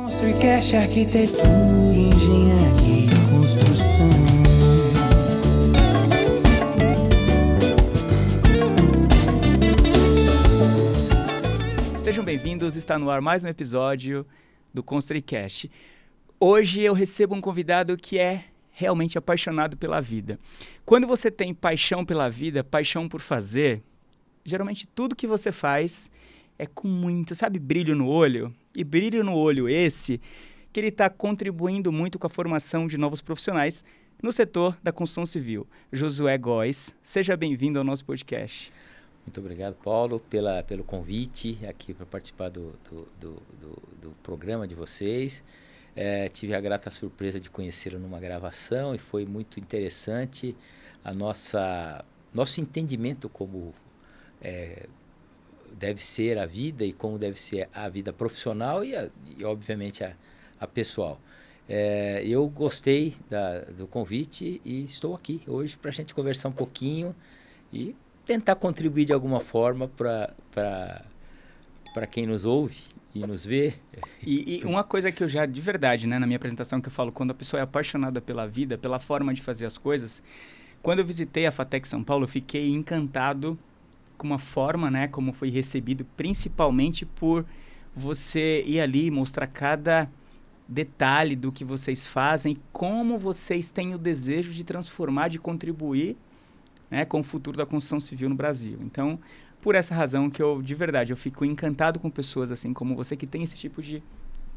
Construicast, arquitetura, engenharia e construção. Sejam bem-vindos, está no ar mais um episódio do Construicast. Hoje eu recebo um convidado que é realmente apaixonado pela vida. Quando você tem paixão pela vida, paixão por fazer, geralmente tudo que você faz é com muito, brilho no olho. E brilho no olho esse que ele está contribuindo muito com a formação de novos profissionais no setor da construção civil. Josué Góes, seja bem-vindo ao nosso podcast. Muito obrigado, Paulo, pelo convite aqui para participar do programa de vocês. Tive a grata surpresa de conhecê-lo numa gravação e foi muito interessante nosso entendimento como deve ser a vida e como deve ser a vida profissional e obviamente, a pessoal. Eu gostei do convite e estou aqui hoje para a gente conversar um pouquinho e tentar contribuir de alguma forma para quem nos ouve e nos vê. E uma coisa que eu já, de verdade, né, na minha apresentação, que eu falo, quando a pessoa é apaixonada pela vida, pela forma de fazer as coisas, quando eu visitei a FATEC São Paulo, eu fiquei encantado com uma forma, né, como foi recebido, principalmente por você ir ali e mostrar cada detalhe do que vocês fazem, como vocês têm o desejo de transformar, de contribuir, né, com o futuro da construção civil no Brasil. Então, por essa razão que eu, de verdade, eu fico encantado com pessoas assim como você, que tem esse tipo de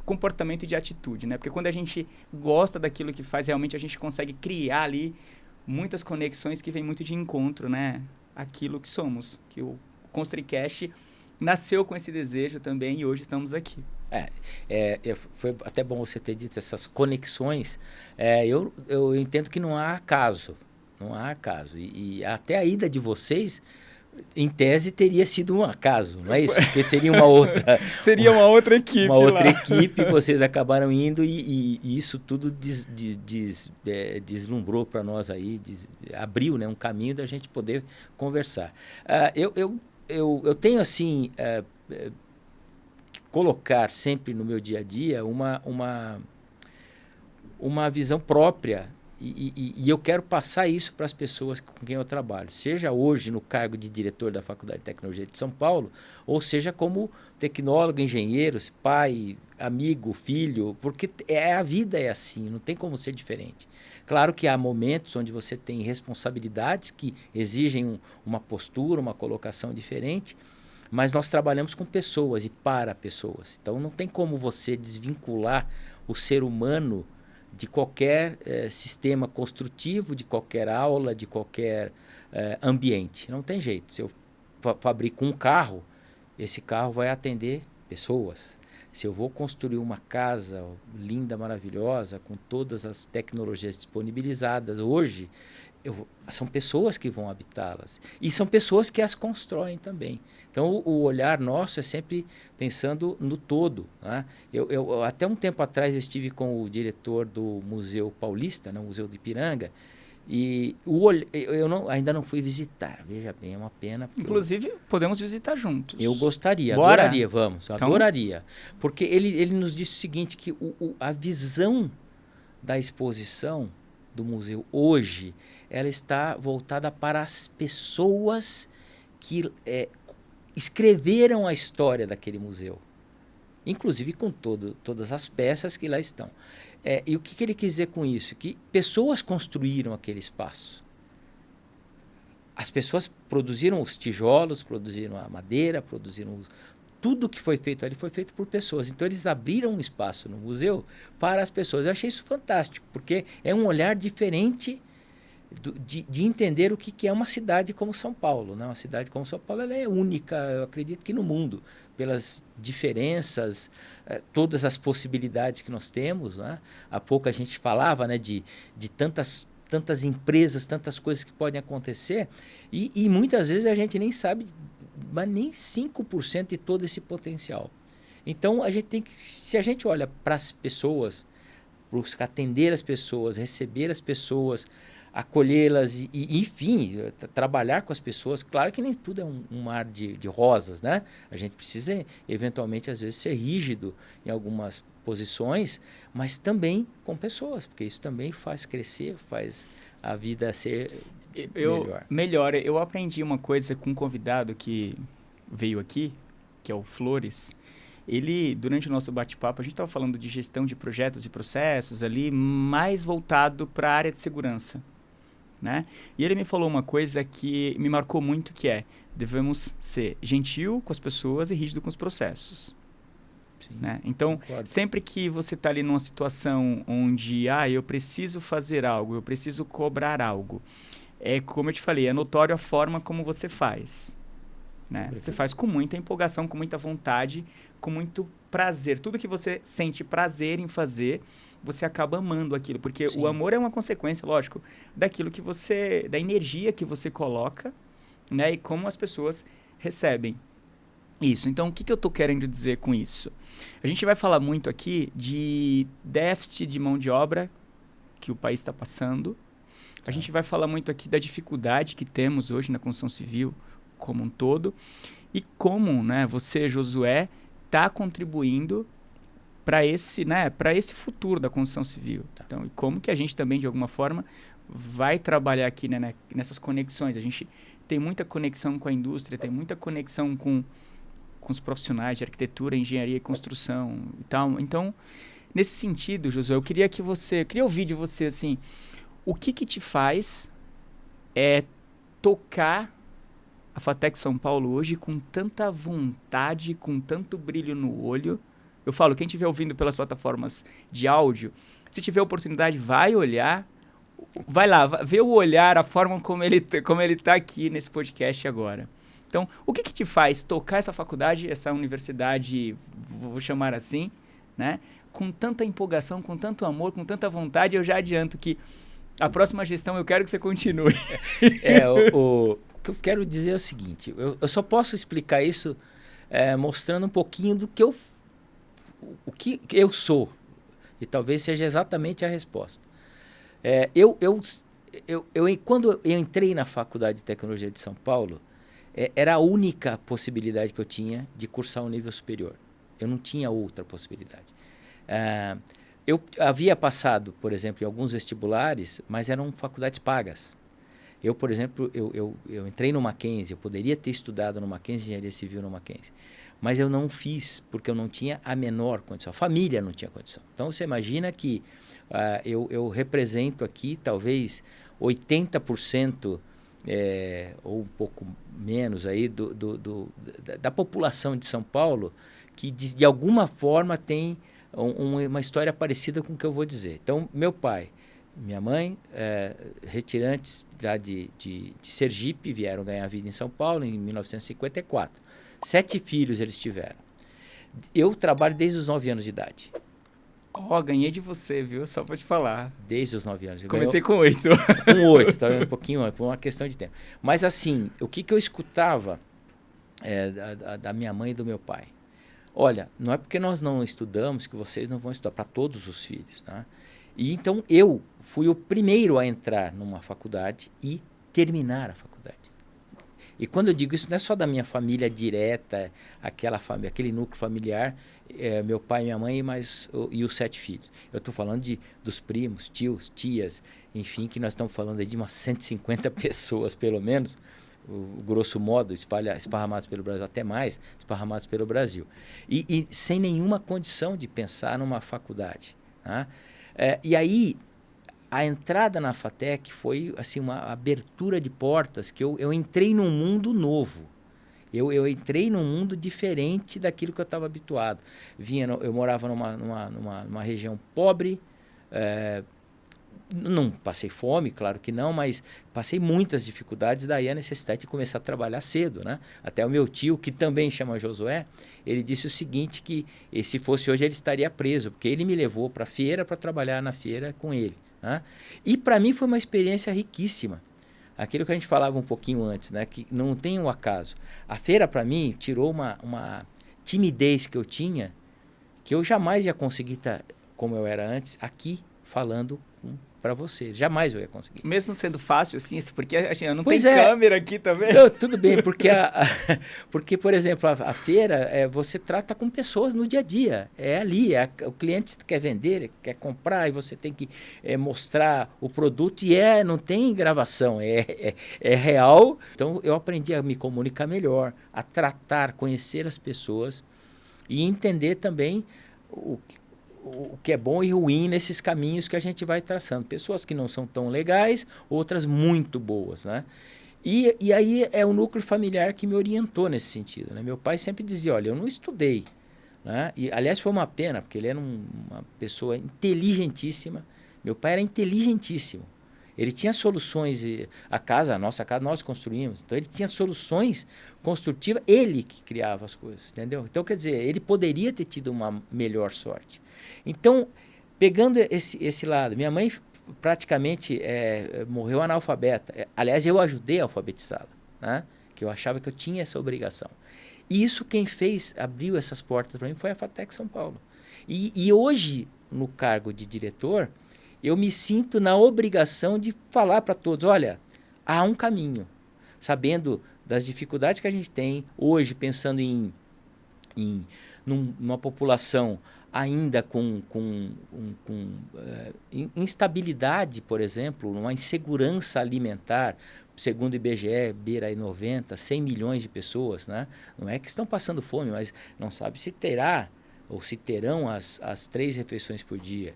comportamento e de atitude, né? Porque quando a gente gosta daquilo que faz, realmente a gente consegue criar ali muitas conexões que vêm muito de encontro, né? Aquilo que somos, que o Construicast nasceu com esse desejo também e hoje estamos aqui. Foi até bom você ter dito essas conexões. Eu entendo que não há acaso. Não há acaso. E até a ida de vocês, em tese, teria sido um acaso, não é isso? Porque seria uma outra... seria uma outra equipe. Uma outra equipe, vocês acabaram indo e isso tudo deslumbrou para nós aí, abriu, né, um caminho da gente poder conversar. Eu tenho, assim, colocar sempre no meu dia a dia uma visão própria. E eu quero passar isso para as pessoas com quem eu trabalho, seja hoje no cargo de diretor da Faculdade de Tecnologia de São Paulo, ou seja como tecnólogo, engenheiro, pai, amigo, filho, porque a vida é assim, não tem como ser diferente. Claro que há momentos onde você tem responsabilidades que exigem uma postura, uma colocação diferente, mas nós trabalhamos com pessoas e para pessoas. Então não tem como você desvincular o ser humano de qualquer sistema construtivo, de qualquer aula, de qualquer ambiente. Não tem jeito. Se eu fabrico um carro, esse carro vai atender pessoas. Se eu vou construir uma casa linda, maravilhosa, com todas as tecnologias disponibilizadas hoje, são pessoas que vão habitá-las. E são pessoas que as constroem também. Então, o olhar nosso é sempre pensando no todo, né? Até um tempo atrás, eu estive com o diretor do Museu Paulista, né, o Museu do Ipiranga, e ainda não fui visitar. Veja bem, é uma pena. Inclusive, podemos visitar juntos. Eu gostaria, Bora? adoraria, vamos, então... adoraria. Porque ele nos disse o seguinte, que a visão da exposição do museu hoje, ela está voltada para as pessoas que escreveram a história daquele museu, inclusive com todas as peças que lá estão. E o que ele quis dizer com isso? Que pessoas construíram aquele espaço. As pessoas produziram os tijolos, produziram a madeira, produziram tudo que foi feito ali foi feito por pessoas. Então eles abriram um espaço no museu para as pessoas. Eu achei isso fantástico, porque é um olhar diferente de entender o que é uma cidade como São Paulo, né? Uma cidade como São Paulo, ela é única, eu acredito que no mundo, pelas diferenças, todas as possibilidades que nós temos, né? Há pouco a gente falava, né, de tantas empresas, tantas coisas que podem acontecer, e muitas vezes a gente nem sabe, mas nem 5% de todo esse potencial. Então, a gente tem que, se a gente olha para as pessoas, buscar atender as pessoas, receber as pessoas, acolhê-las e, enfim, trabalhar com as pessoas. Claro que nem tudo é um mar de rosas, né? A gente precisa, eventualmente, às vezes, ser rígido em algumas posições, mas também com pessoas, porque isso também faz crescer, faz a vida ser melhor. Eu aprendi uma coisa com um convidado que veio aqui, que é o Flores. Ele, durante o nosso bate-papo, a gente estava falando de gestão de projetos e processos ali, mais voltado para a área de segurança, né? E ele me falou uma coisa que me marcou muito, que é: devemos ser gentil com as pessoas e rígido com os processos. Sim, né? Então, concordo. sempre que você está ali numa situação onde eu preciso fazer algo, eu preciso cobrar algo, como eu te falei, é notório a forma como você faz. Né? Você faz com muita empolgação, com muita vontade, com muito prazer. Tudo que você sente prazer em fazer, você acaba amando aquilo. Porque Sim. o amor é uma consequência, lógico, daquilo que você... da energia que você coloca, né? E como as pessoas recebem isso. Então, o que eu estou querendo dizer com isso? A gente vai falar muito aqui de déficit de mão de obra que o país está passando. A gente vai falar muito aqui da dificuldade que temos hoje na construção civil como um todo, e como, né, você, Josué, está contribuindo para esse, né, para esse futuro da construção civil. Então, e como que a gente também, de alguma forma, vai trabalhar aqui, né, nessas conexões. A gente tem muita conexão com a indústria, tem muita conexão com os profissionais de arquitetura, engenharia e construção e tal. Então, nesse sentido, Josué, eu queria ouvir de você, assim, o que te faz tocar a FATEC São Paulo hoje com tanta vontade, com tanto brilho no olho. Eu falo, quem estiver ouvindo pelas plataformas de áudio, se tiver oportunidade, vai olhar, vai lá, vê o olhar, a forma como ele está aqui nesse podcast agora. Então, o que te faz tocar essa faculdade, essa universidade, vou chamar assim, né? Com tanta empolgação, com tanto amor, com tanta vontade? Eu já adianto que a próxima gestão eu quero que você continue. O que eu quero dizer é o seguinte, eu só posso explicar isso mostrando um pouquinho do que o que eu sou, e talvez seja exatamente a resposta. Quando eu entrei na Faculdade de Tecnologia de São Paulo, era a única possibilidade que eu tinha de cursar um nível superior. Eu não tinha outra possibilidade. Eu havia passado, por exemplo, em alguns vestibulares, mas eram faculdades pagas. Eu, por exemplo, eu entrei no Mackenzie, eu poderia ter estudado no Mackenzie, engenharia civil no Mackenzie, mas eu não fiz porque eu não tinha a menor condição, a família não tinha condição. Então, você imagina que eu represento aqui talvez 80% ou um pouco menos aí da população de São Paulo que de alguma forma tem uma história parecida com o que eu vou dizer. Então, meu pai, minha mãe, retirantes lá de Sergipe, vieram ganhar vida em São Paulo em 1954. 7 filhos eles tiveram. Eu trabalho desde os 9 anos de idade. Ganhei de você, viu? Só pra te falar. Desde os 9 anos. Comecei com 8. Com 8, tá vendo? Um pouquinho, por uma questão de tempo. Mas assim, o que eu escutava da minha mãe e do meu pai? Olha, não é porque nós não estudamos que vocês não vão estudar, para todos os filhos, tá? E então eu fui o primeiro a entrar numa faculdade e terminar a faculdade. E quando eu digo isso, não é só da minha família direta, aquele núcleo familiar, meu pai, minha mãe e os 7 filhos. Eu estou falando dos primos, tios, tias, enfim, que nós estamos falando aí de umas 150 pessoas, pelo menos, grosso modo, esparramados pelo Brasil, até mais, esparramados pelo Brasil. E sem nenhuma condição de pensar numa faculdade, tá? E aí, a entrada na FATEC foi assim, uma abertura de portas que eu entrei num mundo novo. Eu entrei num mundo diferente daquilo que eu estava habituado. Eu morava numa região pobre, não passei fome, claro que não, mas passei muitas dificuldades, daí a necessidade de começar a trabalhar cedo, né? Até o meu tio, que também chama Josué, ele disse o seguinte, que se fosse hoje ele estaria preso, porque ele me levou para a feira para trabalhar na feira com ele, né? E para mim foi uma experiência riquíssima. Aquilo que a gente falava um pouquinho antes, né? Que não tem um acaso. A feira, para mim, tirou uma timidez que eu tinha, que eu jamais ia conseguir estar como eu era antes, aqui falando com para você. Jamais eu ia conseguir. Mesmo sendo fácil, assim, porque assim, eu não Pois tenho é. câmera aqui também. Não, tudo bem, porque, porque por exemplo, a feira, você trata com pessoas no dia a dia. É ali, o cliente quer vender, quer comprar, e você tem que mostrar o produto, e não tem gravação, é real. Então, eu aprendi a me comunicar melhor, a tratar, conhecer as pessoas e entender também o que é bom e ruim nesses caminhos que a gente vai traçando. Pessoas que não são tão legais, outras muito boas, né? E aí é o núcleo familiar que me orientou nesse sentido, né? Meu pai sempre dizia, olha, eu não estudei, né? E, aliás, foi uma pena, porque ele era uma pessoa inteligentíssima. Meu pai era inteligentíssimo. Ele tinha soluções, a nossa casa nós construímos, então ele tinha soluções construtivas, ele que criava as coisas, entendeu? Então, quer dizer, ele poderia ter tido uma melhor sorte. Então, pegando esse lado, minha mãe praticamente morreu analfabeta. Aliás, eu ajudei a alfabetizá-la, né? Que eu achava que eu tinha essa obrigação. E isso quem abriu essas portas para mim foi a FATEC São Paulo. E hoje, no cargo de diretor, eu me sinto na obrigação de falar para todos, olha, há um caminho, sabendo das dificuldades que a gente tem hoje, pensando numa população ainda com instabilidade, por exemplo, uma insegurança alimentar, segundo o IBGE, beira aí 90, 100 milhões de pessoas, né? Não é que estão passando fome, mas não sabe se terá ou se terão as 3 refeições por dia.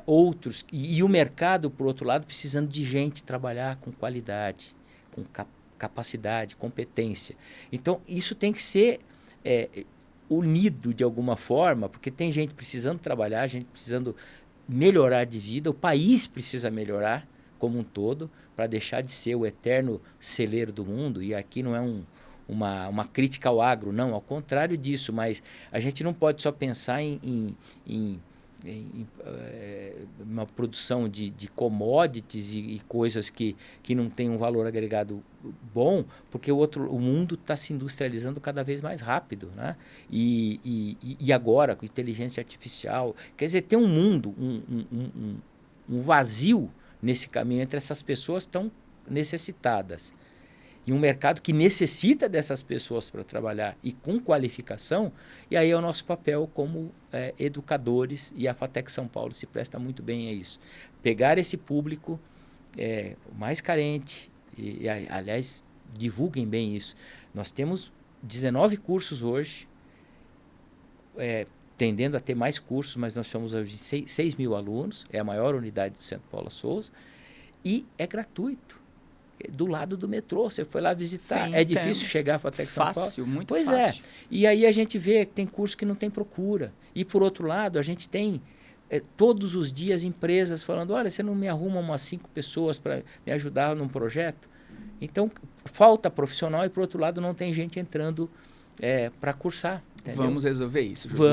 Outros, e o mercado, por outro lado, precisando de gente trabalhar com qualidade, com capacidade, competência. Então, isso tem que ser unido de alguma forma, porque tem gente precisando trabalhar, gente precisando melhorar de vida, o país precisa melhorar como um todo, para deixar de ser o eterno celeiro do mundo, e aqui não é uma crítica ao agro, não, ao contrário disso, mas a gente não pode só pensar em uma produção de commodities e coisas que não têm um valor agregado bom, porque o mundo está se industrializando cada vez mais rápido, né? E agora, com inteligência artificial, quer dizer, tem um mundo, um vazio nesse caminho entre essas pessoas tão necessitadas. E um mercado que necessita dessas pessoas para trabalhar e com qualificação, e aí é o nosso papel como educadores, e a FATEC São Paulo se presta muito bem a isso. Pegar esse público mais carente, aliás, divulguem bem isso. Nós temos 19 cursos hoje, tendendo a ter mais cursos, mas nós somos hoje 6 mil alunos, é a maior unidade do Centro Paula Souza, e é gratuito. Do lado do metrô, você foi lá visitar. Sim, é difícil chegar à FATEC São Paulo? Fácil, muito pois fácil. E aí a gente vê que tem curso que não tem procura. E, por outro lado, a gente tem todos os dias empresas falando, olha, você não me arruma umas 5 pessoas para me ajudar num projeto? Então, falta profissional e, por outro lado, não tem gente entrando para cursar. Entendeu? Vamos resolver isso, Josué.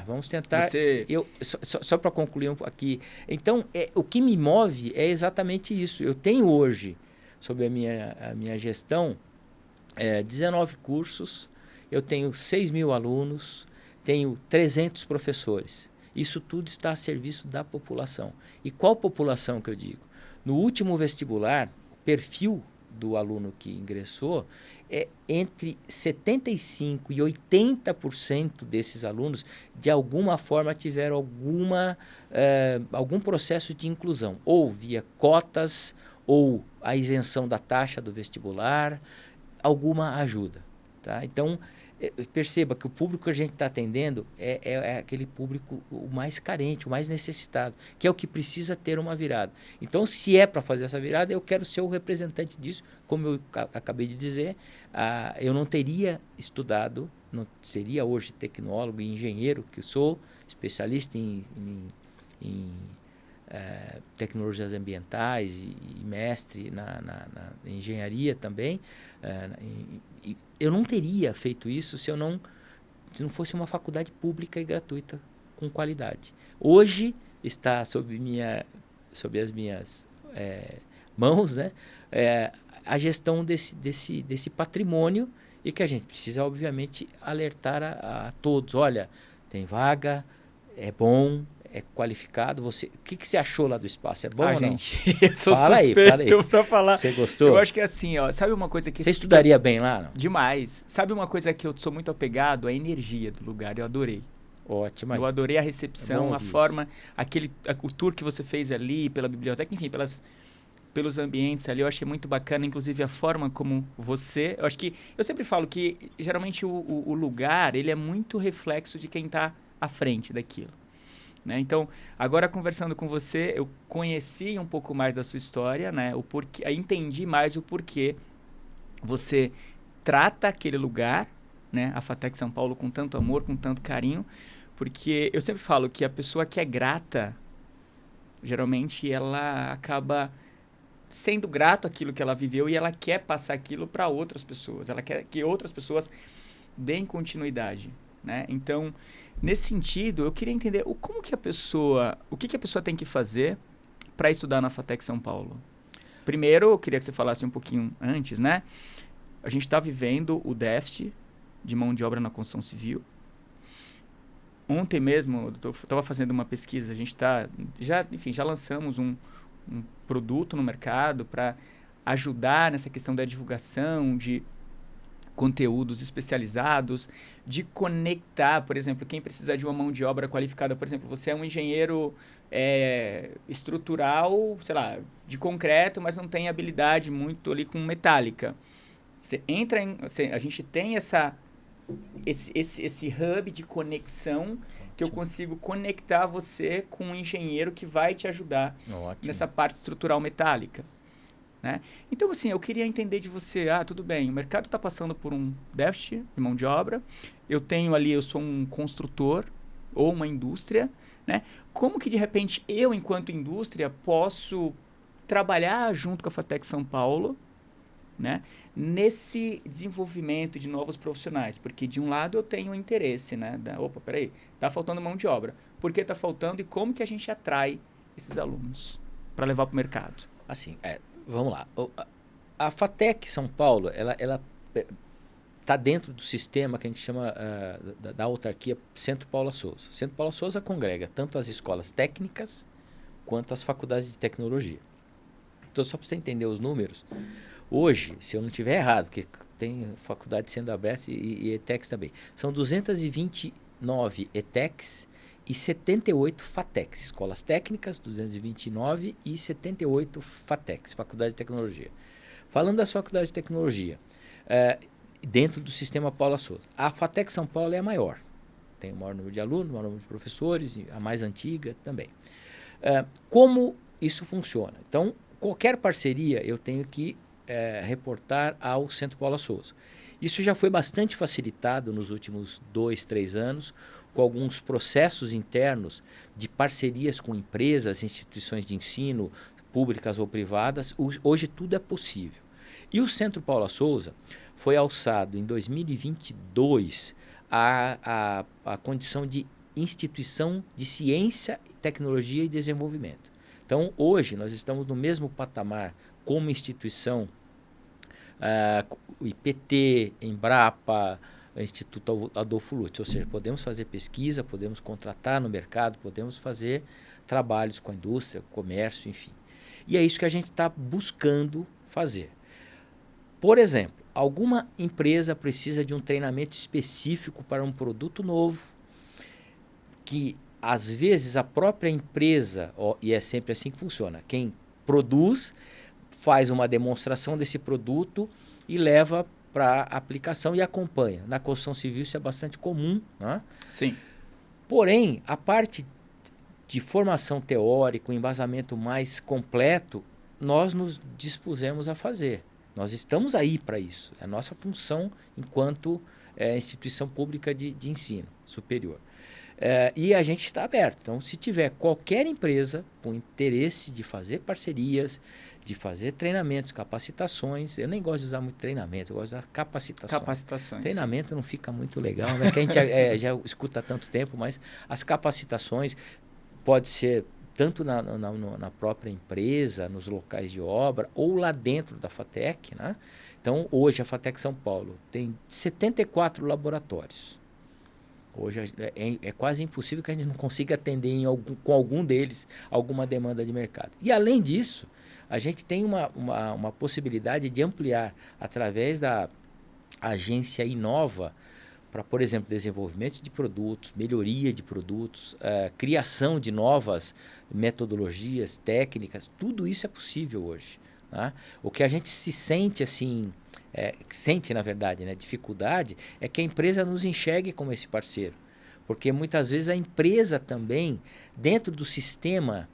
Vamos tentar. Só para concluir aqui. Então, o que me move é exatamente isso. Eu tenho hoje, sob a minha gestão, 19 cursos, eu tenho 6 mil alunos, tenho 300 professores. Isso tudo está a serviço da população. E qual população que eu digo? No último vestibular, o perfil do aluno que ingressou, entre 75% e 80% desses alunos, de alguma forma, tiveram algum processo de inclusão, ou via cotas, ou a isenção da taxa do vestibular, alguma ajuda. Tá? Então, perceba que o público que a gente está atendendo é aquele público o mais carente, o mais necessitado, que é o que precisa ter uma virada. Então, se é para fazer essa virada, eu quero ser o representante disso. Como eu acabei de dizer, eu não teria estudado, não seria hoje tecnólogo e engenheiro, que eu sou especialista em tecnologias ambientais e mestre na engenharia também. Eu não teria feito isso se não fosse uma faculdade pública e gratuita com qualidade. Hoje está sob as minhas mãos, né, a gestão desse patrimônio, e que a gente precisa, obviamente, alertar a todos. Olha, tem vaga, é bom, é qualificado. O que você achou lá do espaço? É bom ou não? Gente, eu sou fala suspeito pra falar. Você gostou? Eu acho que é assim, ó, sabe uma coisa que... Você estudaria bem lá, não? Demais. Sabe uma coisa que eu sou muito apegado? A energia do lugar, eu adorei. Ótimo. Eu adorei a recepção, a forma, isso. o tour que você fez ali, pela biblioteca, enfim, pelos ambientes ali, eu achei muito bacana, inclusive a forma como eu acho que, eu sempre falo que, geralmente, o lugar, ele é muito reflexo de quem está à frente daquilo, né? Então, agora conversando com você, eu conheci um pouco mais da sua história, né? O porquê, entendi mais o porquê você trata aquele lugar, né? A FATEC São Paulo com tanto amor, com tanto carinho, porque eu sempre falo que a pessoa que é grata, geralmente ela acaba sendo grato àquilo que ela viveu e ela quer passar aquilo para outras pessoas. Ela quer que outras pessoas deem continuidade, né? Então, nesse sentido, eu queria entender o que a pessoa tem que fazer para estudar na FATEC São Paulo. Primeiro, eu queria que você falasse um pouquinho antes, né? A gente está vivendo o déficit de mão de obra na construção civil. Ontem mesmo, eu estava fazendo uma pesquisa, a gente já lançamos um produto no mercado para ajudar nessa questão da divulgação de conteúdos especializados, de conectar, por exemplo, quem precisa de uma mão de obra qualificada, por exemplo, você é um engenheiro estrutural, sei lá, de concreto, mas não tem habilidade muito ali com metálica. Você entra a gente tem esse hub de conexão que eu consigo conectar você com um engenheiro que vai te ajudar nessa parte estrutural metálica, né? Então, assim, eu queria entender de você, tudo bem, o mercado está passando por um déficit de mão de obra, eu sou um construtor ou uma indústria, né? Como que, de repente, eu, enquanto indústria, posso trabalhar junto com a FATEC São Paulo, né, nesse desenvolvimento de novos profissionais? Porque de um lado eu tenho o interesse, né, peraí, tá faltando mão de obra. Por que tá faltando e como que a gente atrai esses alunos para levar para o mercado? Assim, vamos lá. A FATEC São Paulo, ela está dentro do sistema que a gente chama da autarquia Centro Paula Souza. Centro Paula Souza congrega tanto as escolas técnicas quanto as faculdades de tecnologia. Então, só para você entender os números, hoje, se eu não estiver errado, porque tem faculdade sendo aberta e ETECs também, são 229 ETECs e 78 FATECs, escolas técnicas, 229 e 78 FATECs, faculdade de tecnologia. Falando das faculdades de tecnologia, dentro do sistema Paula Souza, a FATEC São Paulo é a maior, tem o maior número de alunos, o maior número de professores, a mais antiga também. Como isso funciona? Então, qualquer parceria eu tenho que reportar ao Centro Paula Souza. Isso já foi bastante facilitado nos últimos 2, 3 anos, com alguns processos internos de parcerias com empresas, instituições de ensino, públicas ou privadas. Hoje tudo é possível. E o Centro Paula Souza foi alçado em 2022 a condição de instituição de ciência, tecnologia e desenvolvimento. Então, hoje, nós estamos no mesmo patamar como instituição, o IPT, Embrapa, Instituto Adolfo Lutz, ou seja, podemos fazer pesquisa, podemos contratar no mercado, podemos fazer trabalhos com a indústria, comércio, enfim. E é isso que a gente está buscando fazer. Por exemplo, alguma empresa precisa de um treinamento específico para um produto novo, que às vezes a própria empresa, e é sempre assim que funciona, quem produz faz uma demonstração desse produto e leva para aplicação e acompanha. Na construção civil isso é bastante comum, né? Sim. Porém, a parte de formação teórica, um embasamento mais completo, nós nos dispusemos a fazer. Nós estamos aí para isso. É a nossa função enquanto instituição pública de ensino superior. E a gente está aberto. Então, se tiver qualquer empresa com interesse de fazer parcerias, de fazer treinamentos, capacitações, eu nem gosto de usar muito treinamento, eu gosto de usar capacitações. Treinamento não fica muito legal, né? Que a gente já escuta há tanto tempo, mas as capacitações pode ser tanto na própria empresa, nos locais de obra, ou lá dentro da FATEC, né? Então, hoje a FATEC São Paulo tem 74 laboratórios, Hoje é quase impossível que a gente não consiga atender com algum deles alguma demanda de mercado. E além disso, a gente tem uma possibilidade de ampliar através da agência Inova para, por exemplo, desenvolvimento de produtos, melhoria de produtos, criação de novas metodologias, técnicas, tudo isso é possível hoje. Tá? O que a gente se sente assim, sente na verdade, né, dificuldade, é que a empresa nos enxergue como esse parceiro. Porque muitas vezes a empresa também, dentro do sistema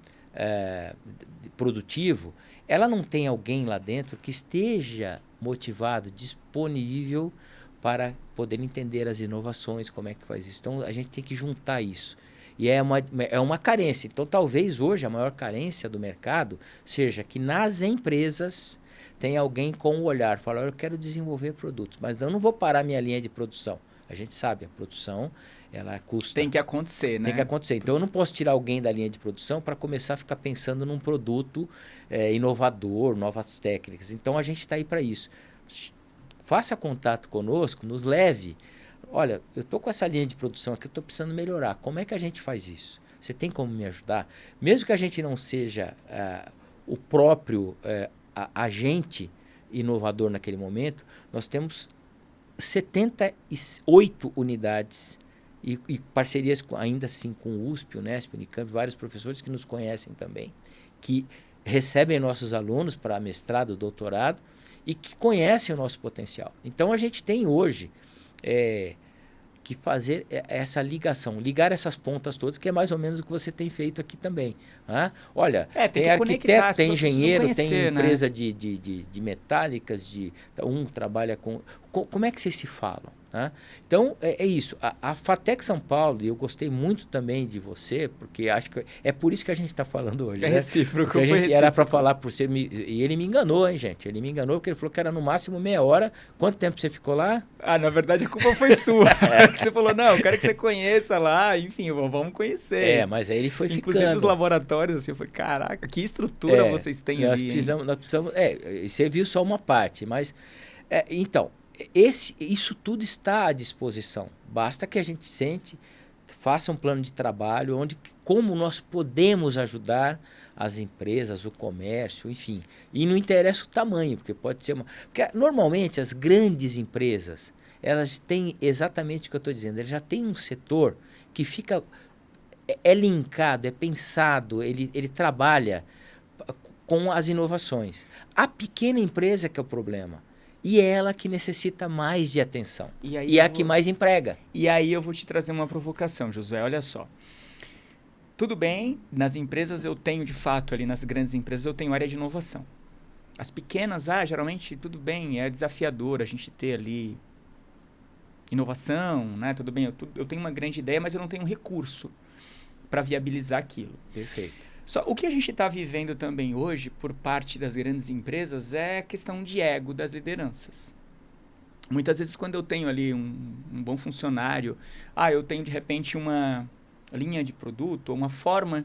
produtivo, ela não tem alguém lá dentro que esteja motivado, disponível para poder entender as inovações, como é que faz isso. Então, a gente tem que juntar isso. E é uma carência. Então, talvez hoje a maior carência do mercado seja que nas empresas tem alguém com o olhar, fala, eu quero desenvolver produtos, mas eu não vou parar minha linha de produção. A gente sabe, a produção, ela custa. Tem que acontecer, né? Tem que acontecer. Então, eu não posso tirar alguém da linha de produção para começar a ficar pensando num produto inovador, novas técnicas. Então, a gente está aí para isso. Faça contato conosco, nos leve. Olha, eu estou com essa linha de produção aqui, eu estou precisando melhorar. Como é que a gente faz isso? Você tem como me ajudar? Mesmo que a gente não seja o próprio agente inovador naquele momento, nós temos 78 unidades e parcerias ainda assim com o USP, Unesp, Unicamp, vários professores que nos conhecem também, que recebem nossos alunos para mestrado, doutorado e que conhecem o nosso potencial. Então, a gente tem hoje que fazer essa ligação, ligar essas pontas todas, que é mais ou menos o que você tem feito aqui também. Olha, tem arquiteto, tem engenheiro, tem empresa, né, de metálicas, um trabalha com... Como é que vocês se falam? Então, é isso. A FATEC São Paulo, e eu gostei muito também de você, porque acho que é por isso que a gente está falando hoje. É recíproco. Porque a gente era para falar por ser... E ele me enganou, hein, gente? Ele me enganou porque ele falou que era no máximo meia hora. Quanto tempo você ficou lá? Na verdade, a culpa foi sua. Você falou, não, eu quero que você conheça lá, enfim, vamos conhecer. Mas aí ele foi Inclusive, ficando. os laboratórios, assim, eu falei, caraca, que estrutura vocês têm nós ali. Nós precisamos... você viu só uma parte, mas... então... Isso tudo está à disposição. Basta que a gente faça um plano de trabalho como nós podemos ajudar as empresas, o comércio, enfim. E não interessa o tamanho, porque pode ser porque normalmente as grandes empresas, elas têm exatamente o que eu estou dizendo, elas já têm um setor que fica... É linkado, é pensado, ele trabalha com as inovações. A pequena empresa que é o problema. E é ela que necessita mais de atenção. E é a que mais emprega. E aí eu vou te trazer uma provocação, Josué. Olha só. Tudo bem, nas empresas eu tenho, de fato, ali nas grandes empresas, eu tenho área de inovação. As pequenas, geralmente, tudo bem, é desafiador a gente ter ali inovação, né? Tudo bem, eu tenho uma grande ideia, mas eu não tenho recurso para viabilizar aquilo. Perfeito. O que a gente está vivendo também hoje, por parte das grandes empresas, é a questão de ego das lideranças. Muitas vezes, quando eu tenho ali um bom funcionário, eu tenho, de repente, uma linha de produto, ou uma forma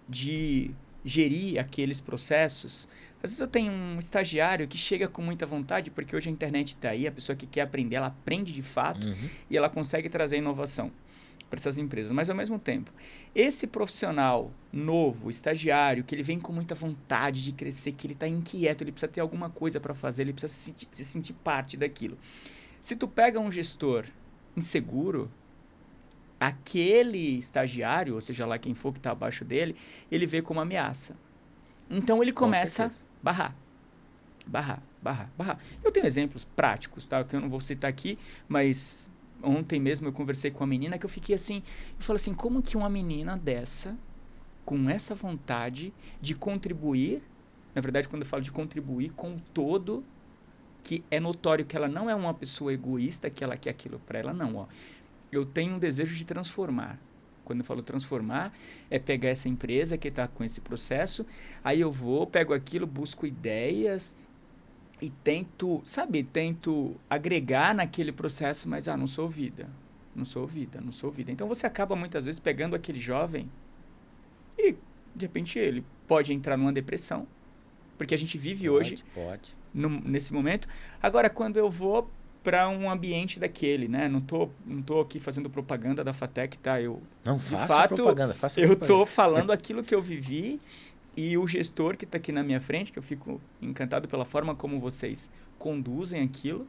de gerir aqueles processos. Às vezes eu tenho um estagiário que chega com muita vontade, porque hoje a internet está aí, a pessoa que quer aprender, ela aprende de fato, e ela consegue trazer inovação para essas empresas. Mas, ao mesmo tempo, esse profissional novo, estagiário, que ele vem com muita vontade de crescer, que ele está inquieto, ele precisa ter alguma coisa para fazer, ele precisa se sentir parte daquilo. Se tu pega um gestor inseguro, aquele estagiário, ou seja lá quem for que está abaixo dele, ele vê como ameaça. Então, ele começa a barrar. Eu tenho exemplos práticos, tá? Que eu não vou citar aqui, mas... Ontem mesmo eu conversei com uma menina que eu fiquei assim... Eu falei assim, como que uma menina dessa, com essa vontade de contribuir... Na verdade, quando eu falo de contribuir com todo... Que é notório que ela não é uma pessoa egoísta, que ela quer aquilo para ela, não. Eu tenho um desejo de transformar. Quando eu falo transformar, é pegar essa empresa que está com esse processo... Aí eu pego aquilo, busco ideias... E tento agregar naquele processo, mas não sou ouvida. Então você acaba muitas vezes pegando aquele jovem e, de repente, ele pode entrar numa depressão, porque a gente vive hoje Pode. Nesse momento. Agora, quando eu vou para um ambiente daquele, né? Não tô aqui fazendo propaganda da FATEC, tá? Não, de faça fato, propaganda, faça eu propaganda. tô falando aquilo que eu vivi e o gestor que está aqui na minha frente, que eu fico encantado pela forma como vocês conduzem aquilo.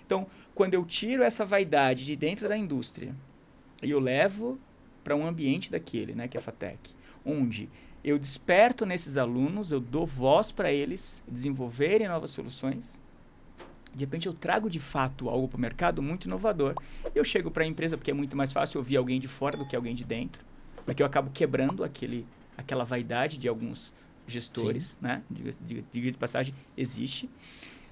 Então, quando eu tiro essa vaidade de dentro da indústria e eu levo para um ambiente daquele, né, que é a FATEC, onde eu desperto nesses alunos, eu dou voz para eles desenvolverem novas soluções. De repente eu trago de fato algo para o mercado muito inovador. Eu chego para a empresa porque é muito mais fácil ouvir alguém de fora do que alguém de dentro, porque eu acabo quebrando aquela vaidade de alguns gestores, né? Diga de passagem, existe.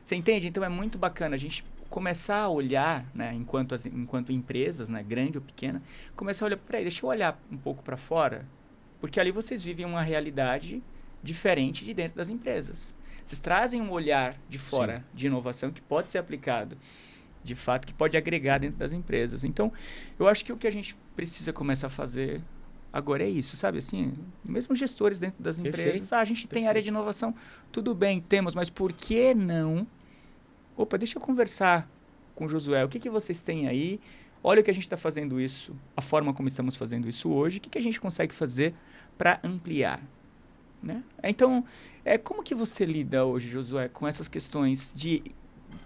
Você entende? Então é muito bacana a gente começar a olhar, né, enquanto empresas, né, grande ou pequena, começar a olhar, peraí, deixa eu olhar um pouco para fora, porque ali vocês vivem uma realidade diferente de dentro das empresas. Vocês trazem um olhar de fora de inovação que pode ser aplicado, de fato, que pode agregar dentro das empresas. Então, eu acho que o que a gente precisa começar a fazer agora é isso, sabe? Assim, mesmo gestores dentro das empresas. A gente tem área de inovação, tudo bem, temos, mas por que não? Opa, deixa eu conversar com o Josué. O que vocês têm aí? Olha o que a gente está fazendo isso, a forma como estamos fazendo isso hoje. O que a gente consegue fazer para ampliar? Né? Então, como que você lida hoje, Josué, com essas questões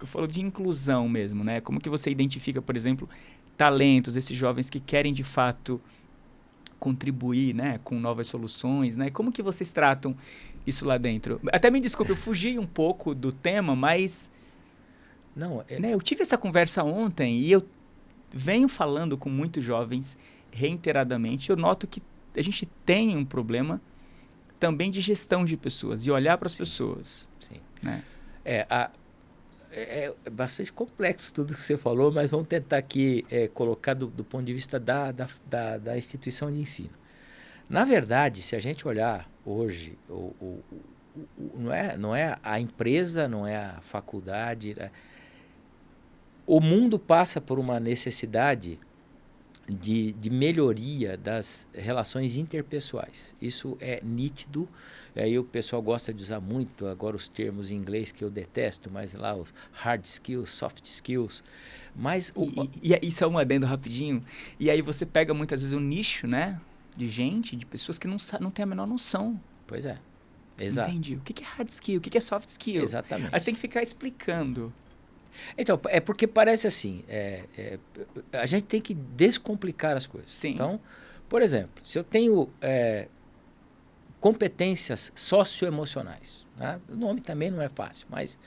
eu falo de inclusão mesmo, né? Como que você identifica, por exemplo, talentos, esses jovens que querem de fato contribuir, né, com novas soluções, né? Como que vocês tratam isso lá dentro? Até me desculpe, eu fugi um pouco do tema, mas não, né, eu tive essa conversa ontem e eu venho falando com muitos jovens reiteradamente. Eu noto que a gente tem um problema também de gestão de pessoas e olhar para as pessoas. Sim. Né? É bastante complexo tudo que você falou, mas vamos tentar aqui colocar do ponto de vista da instituição de ensino. Na verdade, se a gente olhar hoje, não é a empresa, não é a faculdade. O mundo passa por uma necessidade de melhoria das relações interpessoais. Isso é nítido. Aí o pessoal gosta de usar muito agora os termos em inglês que eu detesto, mas lá os hard skills, soft skills. Mas e só um adendo rapidinho. E aí você pega muitas vezes um nicho, né, de gente, de pessoas que não tem a menor noção. Pois é. Exato. Entendi. O que é hard skill? O que é soft skill? Exatamente. Aí você tem que ficar explicando. Então, é porque parece assim, a gente tem que descomplicar as coisas. Sim. Então, por exemplo, se eu tenho competências socioemocionais, né? O nome também não é fácil, mas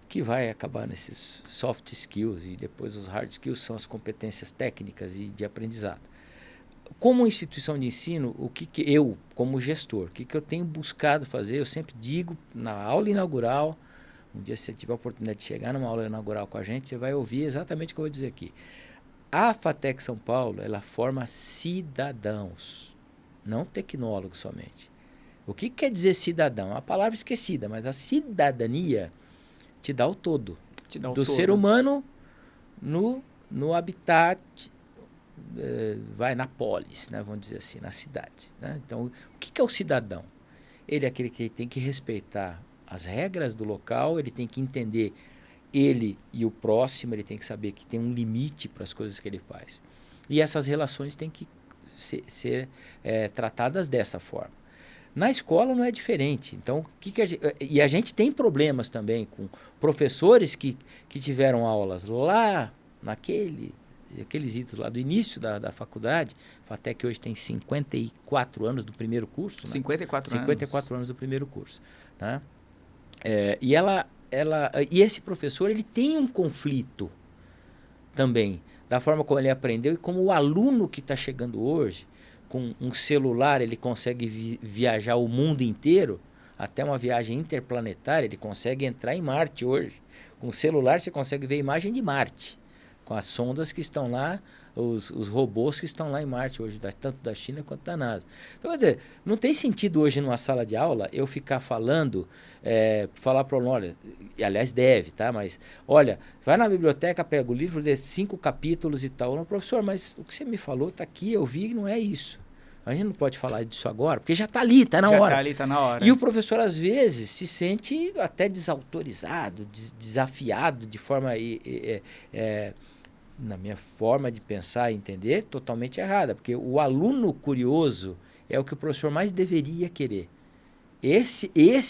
que vai acabar nesses soft skills e depois os hard skills são as competências técnicas e de aprendizado. Como instituição de ensino, o que eu, como gestor, o que eu tenho buscado fazer, eu sempre digo na aula inaugural. Um dia, se você tiver a oportunidade de chegar numa aula inaugural com a gente, você vai ouvir exatamente o que eu vou dizer aqui. A FATEC São Paulo, ela forma cidadãos, não tecnólogos somente. O que quer dizer cidadão? É uma palavra esquecida, mas a cidadania te dá o todo. Te dá o do todo. ser humano no habitat, vai na polis, né, vamos dizer assim, na cidade. Né? Então, o que é o cidadão? Ele é aquele que tem que respeitar as regras do local, ele tem que entender ele e o próximo, ele tem que saber que tem um limite para as coisas que ele faz. E essas relações têm que ser tratadas dessa forma. Na escola não é diferente. Então, e a gente tem problemas também com professores que tiveram aulas lá aqueles idos lá do início da faculdade. A FATEC hoje tem 54 anos do primeiro curso. Né? 54 anos do primeiro curso. Né? E esse professor ele tem um conflito também, da forma como ele aprendeu e como o aluno que está chegando hoje, com um celular, ele consegue viajar o mundo inteiro, até uma viagem interplanetária, ele consegue entrar em Marte hoje. Com o celular você consegue ver a imagem de Marte, com as sondas que estão lá, os robôs que estão lá em Marte hoje, tanto da China quanto da NASA. Então, quer dizer, não tem sentido hoje numa sala de aula eu ficar falando, falar para o aluno, olha, e aliás deve, tá? Mas, olha, vai na biblioteca, pega o livro, lê 5 capítulos e tal. Não, professor, mas o que você me falou está aqui, eu vi, não é isso. A gente não pode falar disso agora, porque já está ali, está na Já hora. tá ali, tá na hora. E o professor, às vezes, se sente até desautorizado, desafiado de forma, na minha forma de pensar e entender, totalmente errada. Porque o aluno curioso é o que o professor mais deveria querer. Esse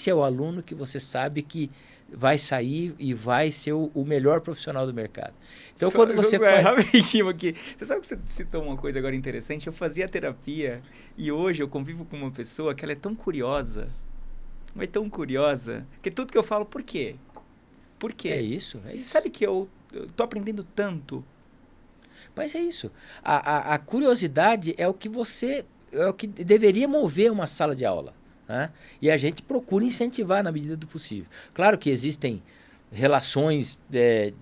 é o aluno que você sabe que vai sair e vai ser o melhor profissional do mercado. Então, quando você faz... Rapidinho aqui. Você sabe que você citou uma coisa agora interessante? Eu fazia terapia e hoje eu convivo com uma pessoa que ela é tão curiosa, mas tão curiosa, que tudo que eu falo, por quê? Por quê? É isso. Você sabe que eu tô aprendendo tanto. Mas é isso. A curiosidade é o que deveria mover uma sala de aula. Né? E a gente procura incentivar na medida do possível. Claro que existem relações de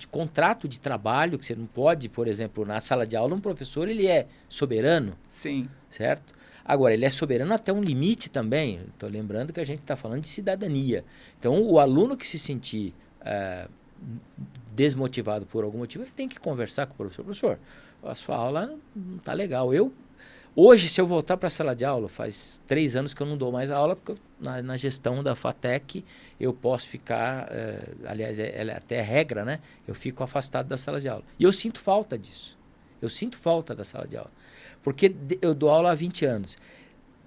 contrato de trabalho que você não pode, por exemplo, na sala de aula, um professor ele é soberano. Sim. Certo? Agora, ele é soberano até um limite também. Estou lembrando que a gente está falando de cidadania. Então, o aluno que se sentir desmotivado por algum motivo, ele tem que conversar com o professor. Professor, a sua aula não está legal. Hoje, se eu voltar para a sala de aula, faz 3 anos que eu não dou mais aula, porque na gestão da FATEC eu posso ficar, aliás, ela é até regra, né? Eu fico afastado da sala de aula. E eu sinto falta disso. Eu sinto falta da sala de aula. Porque eu dou aula há 20 anos.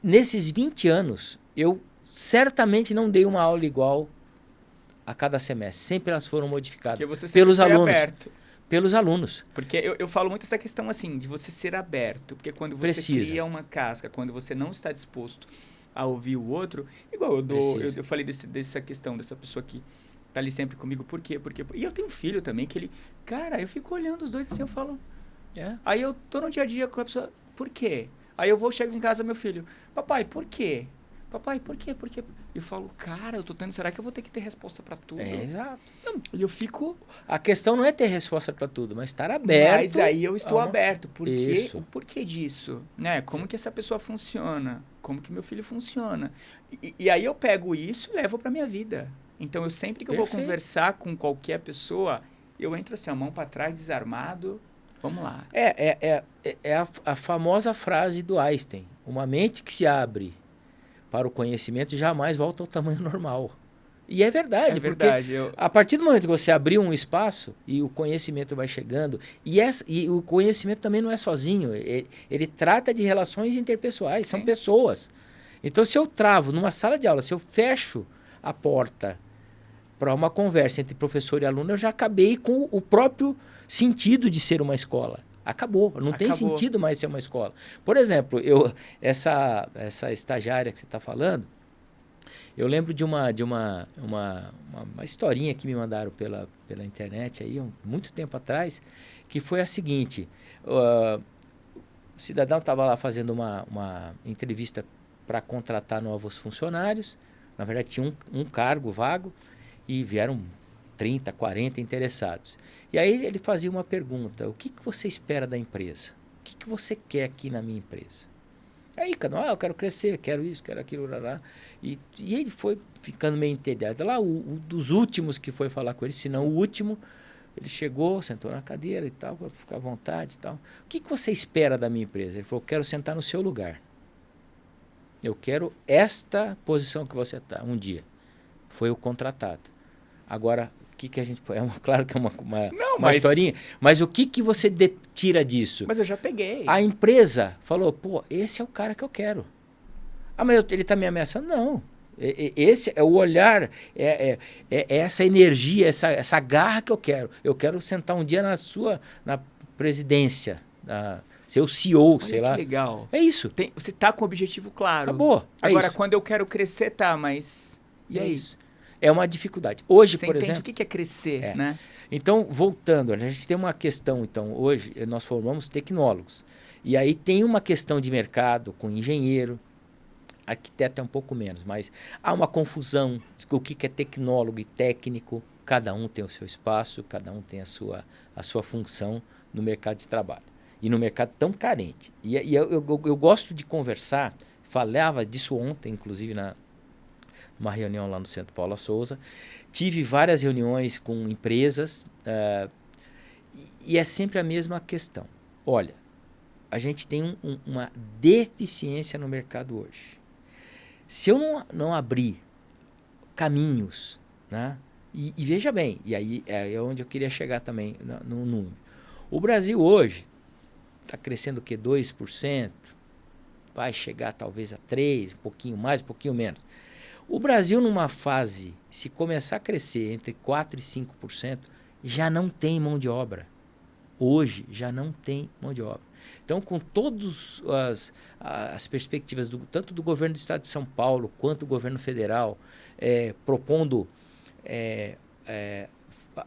Nesses 20 anos, eu certamente não dei uma aula igual a cada semestre. Sempre elas foram modificadas pelos alunos. Aberto. Pelos alunos. Porque eu falo muito essa questão assim, de você ser aberto. Porque quando você cria uma casca, quando você não está disposto a ouvir o outro, igual eu falei dessa questão, dessa pessoa que tá ali sempre comigo, por quê? E eu tenho um filho também, que ele, cara, eu fico olhando os dois assim, eu falo... Aí eu tô no dia a dia com a pessoa, por quê? Aí eu chego em casa, meu filho, papai, por quê? Papai, por quê? Por quê? Eu falo, cara, eu tô tendo, será que eu vou ter que ter resposta para tudo? Exato. E eu fico... A questão não é ter resposta para tudo, mas estar aberto. Mas aí eu estou aberto. Por quê? O porquê disso? Né? Como que essa pessoa funciona? Como que meu filho funciona? E aí eu pego isso e levo para minha vida. Então, eu sempre que eu vou conversar com qualquer pessoa, eu entro assim, a mão para trás, desarmado, vamos lá. É a famosa frase do Einstein. Uma mente que se abre para o conhecimento jamais volta ao tamanho normal. E é verdade, porque a partir do momento que você abrir um espaço e o conhecimento vai chegando, e o conhecimento também não é sozinho, ele trata de relações interpessoais, são pessoas. Então, se eu travo numa sala de aula, se eu fecho a porta para uma conversa entre professor e aluno, eu já acabei com o próprio sentido de ser uma escola. Acabou, não tem sentido mais ser uma escola. Por exemplo, essa estagiária que você está falando, eu lembro de uma historinha que me mandaram pela internet aí, muito tempo atrás, que foi a seguinte, o cidadão estava lá fazendo uma entrevista para contratar novos funcionários, na verdade tinha um cargo vago, e vieram 30, 40 interessados. E aí ele fazia uma pergunta, o que você espera da empresa? O que você quer aqui na minha empresa? Aí, cara, eu quero crescer, quero isso, quero aquilo, e ele foi ficando meio entediado. Lá, dos últimos que foi falar com ele, se não o último, ele chegou, sentou na cadeira e tal, para ficar à vontade e tal. O que você espera da minha empresa? Ele falou, eu quero sentar no seu lugar. Eu quero esta posição que você está, um dia. Foi o contratado. Agora, o que a gente... claro que é uma historinha, mas o que você tira disso? Mas eu já peguei. A empresa falou, pô, esse é o cara que eu quero. Ah, mas ele está me ameaçando? Não. Esse é o olhar, é essa energia, essa garra que eu quero. Eu quero sentar um dia na presidência, ser o CEO, sei lá. Que legal. É isso. Você tá com o objetivo claro. Acabou. Agora, quando eu quero crescer, tá, mas... E é isso. É uma dificuldade. Hoje, você por entende exemplo... o que é crescer, né? Então, voltando, a gente tem uma questão, então, hoje nós formamos tecnólogos. E aí tem uma questão de mercado com engenheiro, arquiteto é um pouco menos, mas há uma confusão de o que é tecnólogo e técnico, cada um tem o seu espaço, cada um tem a sua função no mercado de trabalho. E no mercado tão carente. E eu gosto de conversar, falava disso ontem, inclusive numa reunião lá no Centro Paula Souza, tive várias reuniões com empresas e é sempre a mesma questão. Olha, a gente tem uma deficiência no mercado hoje. Se eu não abrir caminhos, né? E veja bem, e aí é onde eu queria chegar também no número. O Brasil hoje está crescendo o quê? 2%, vai chegar talvez a 3%, um pouquinho mais, um pouquinho menos. O Brasil, numa fase, se começar a crescer entre 4% e 5%, já não tem mão de obra. Hoje já não tem mão de obra. Então, com todas as perspectivas, tanto do governo do Estado de São Paulo, quanto do governo federal, propondo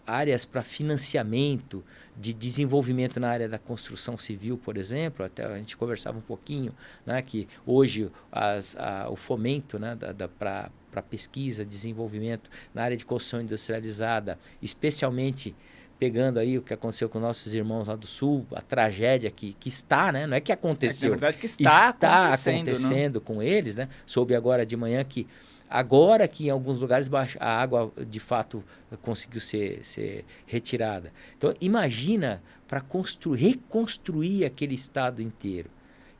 áreas para financiamento de desenvolvimento na área da construção civil, por exemplo, até a gente conversava um pouquinho, né, que hoje o fomento, né, para pesquisa, desenvolvimento na área de construção industrializada, especialmente pegando aí o que aconteceu com nossos irmãos lá do Sul, a tragédia que está, né? Não é que aconteceu. Na verdade, que está acontecendo com eles, né? Soube agora de manhã que agora que em alguns lugares a água de fato conseguiu ser retirada. Então, imagina para reconstruir aquele estado inteiro.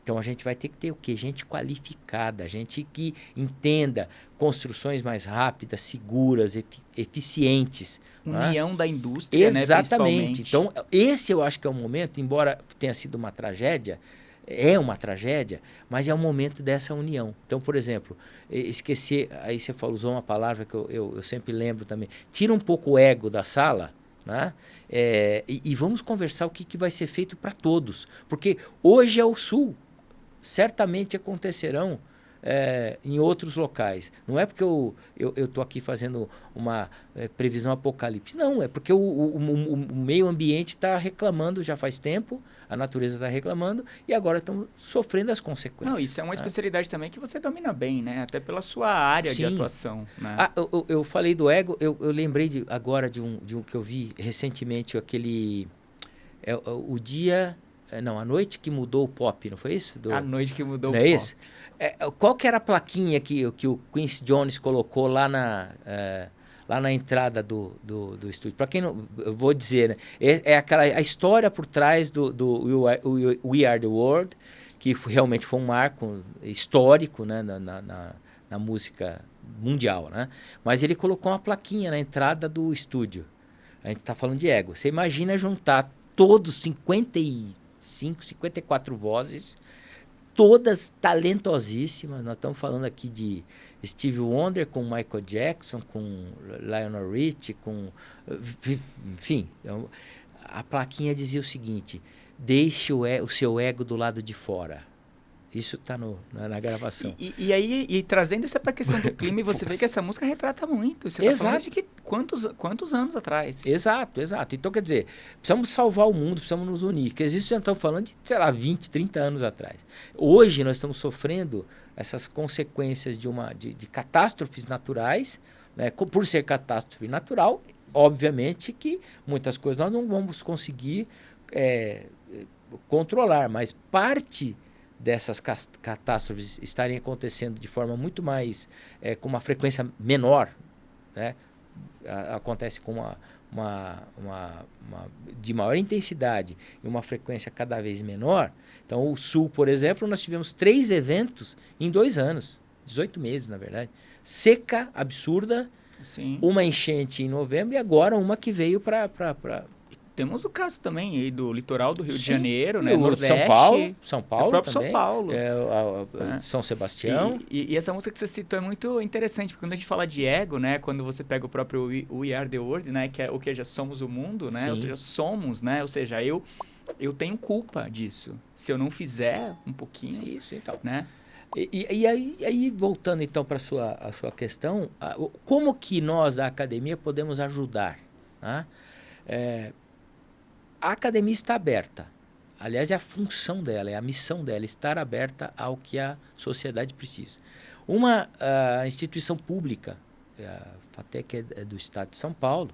Então, a gente vai ter que ter o quê? Gente qualificada, gente que entenda construções mais rápidas, seguras, eficientes. União da indústria, exatamente. Né, então, esse eu acho que é o momento, embora tenha sido uma tragédia, é uma tragédia, mas é o momento dessa união. Então, por exemplo, esquecer, aí você usou uma palavra que eu sempre lembro também, tira um pouco o ego da sala, né? E vamos conversar o que vai ser feito para todos. Porque hoje é o Sul, certamente acontecerão em outros locais. Não é porque eu estou aqui fazendo uma previsão apocalipse. Não, é porque o meio ambiente está reclamando já faz tempo, a natureza está reclamando e agora estão sofrendo as consequências. Não, isso é uma especialidade também que você domina bem, né? Até pela sua área de atuação. Né? Eu falei do ego, eu lembrei agora de um que eu vi recentemente, aquele... o dia... Não, a noite que mudou o pop, não foi isso? A noite que mudou o pop. Não é isso? Qual que era a plaquinha que o Quincy Jones colocou lá na entrada do estúdio? Para quem não... Eu vou dizer, né? A história por trás do We Are The World, que realmente foi um marco histórico, né, na música mundial, né? Mas ele colocou uma plaquinha na entrada do estúdio. A gente está falando de ego. Você imagina juntar todos 54 vozes, todas talentosíssimas. Nós estamos falando aqui de Stevie Wonder com Michael Jackson, com Lionel Richie, enfim. Então, a plaquinha dizia o seguinte: deixe o seu ego do lado de fora. Isso está na gravação. E trazendo isso para a questão do clima, e você vê que essa música retrata muito. Você está falando de que quantos anos atrás? Exato. Então, quer dizer, precisamos salvar o mundo, precisamos nos unir. Porque isso já estamos falando de, 20, 30 anos atrás. Hoje nós estamos sofrendo essas consequências de catástrofes naturais, né? Por ser catástrofe natural, obviamente que muitas coisas nós não vamos conseguir controlar, mas parte dessas catástrofes estarem acontecendo de forma muito mais, com uma frequência menor, né? Acontece com de maior intensidade e uma frequência cada vez menor. Então, o Sul, por exemplo, nós tivemos 3 eventos em 2 anos, 18 meses, na verdade. Seca, absurda, Sim. Uma enchente em novembro e agora uma que veio para... Temos o caso também aí do litoral do Rio Sim. de Janeiro, né? Nordeste. São Paulo o próprio também. São Paulo. São Sebastião. E essa música que você citou é muito interessante, porque quando a gente fala de ego, né? Quando você pega o próprio We Are The World, né? Que é o que já somos o mundo, né? Sim. Ou seja, somos, né? Ou seja, eu tenho culpa disso. Se eu não fizer um pouquinho... Isso, então. Né? E aí, voltando então para a sua questão, como que nós da academia podemos ajudar? Tá? A academia está aberta. Aliás, é a função dela, é a missão dela, estar aberta ao que a sociedade precisa. Uma instituição pública, a FATEC é do Estado de São Paulo,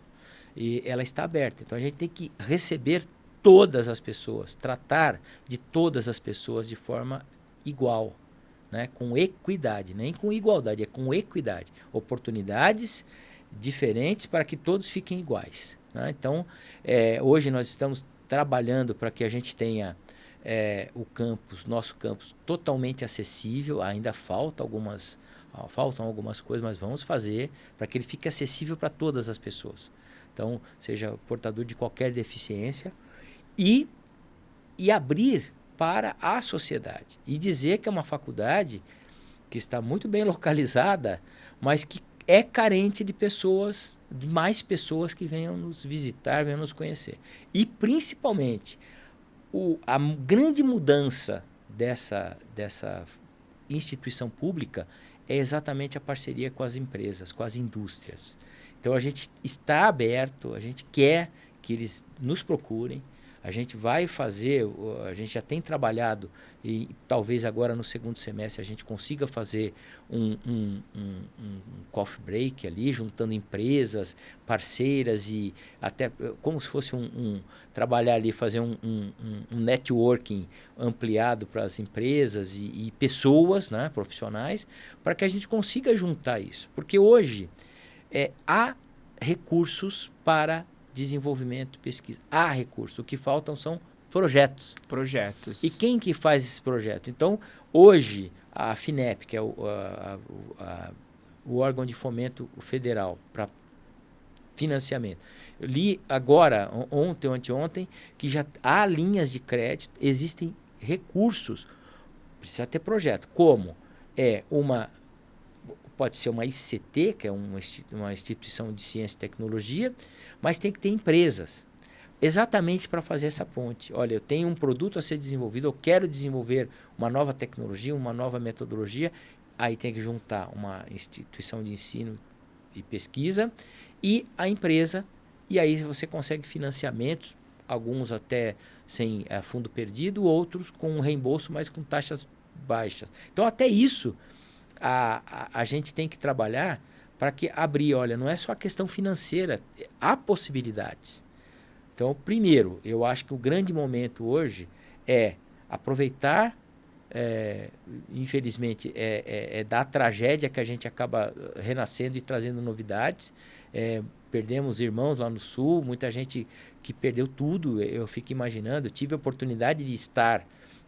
e ela está aberta. Então, a gente tem que receber todas as pessoas, tratar de todas as pessoas de forma igual, né? Com equidade, nem com igualdade, é com equidade. Oportunidades diferentes para que todos fiquem iguais. Né? Então, hoje nós estamos trabalhando para que a gente tenha nosso campus totalmente acessível. Ainda faltam algumas coisas, mas vamos fazer para que ele fique acessível para todas as pessoas. Então, seja portador de qualquer deficiência e abrir para a sociedade. E dizer que é uma faculdade que está muito bem localizada, mas que é carente de pessoas, de mais pessoas que venham nos visitar, venham nos conhecer. E, principalmente, a grande mudança dessa instituição pública é exatamente a parceria com as empresas, com as indústrias. Então, a gente está aberto, a gente quer que eles nos procurem, a gente vai fazer, a gente já tem trabalhado e talvez agora no segundo semestre a gente consiga fazer um coffee break ali, juntando empresas, parceiras e até como se fosse trabalhar ali, fazer um networking ampliado para as empresas e pessoas, né, profissionais, para que a gente consiga juntar isso. Porque hoje há recursos para desenvolvimento, pesquisa. Há recursos. O que faltam são projetos. Projetos. E quem que faz esses projetos? Então, hoje, a FINEP, que é o órgão de fomento federal para financiamento. Eu li agora, ontem ou anteontem, que já há linhas de crédito, existem recursos. Precisa ter projeto. Como? Pode ser uma ICT, que é uma instituição de ciência e tecnologia, mas tem que ter empresas, exatamente para fazer essa ponte. Olha, eu tenho um produto a ser desenvolvido, eu quero desenvolver uma nova tecnologia, uma nova metodologia, aí tem que juntar uma instituição de ensino e pesquisa e a empresa, e aí você consegue financiamentos, alguns até sem fundo perdido, outros com reembolso, mas com taxas baixas. Então, até isso, a gente tem que trabalhar para que abrir, olha, não é só a questão financeira, há possibilidades. Então, primeiro, eu acho que o grande momento hoje é aproveitar, infelizmente, da tragédia que a gente acaba renascendo e trazendo novidades. Perdemos irmãos lá no Sul, muita gente que perdeu tudo, eu fico imaginando, eu tive a oportunidade de estar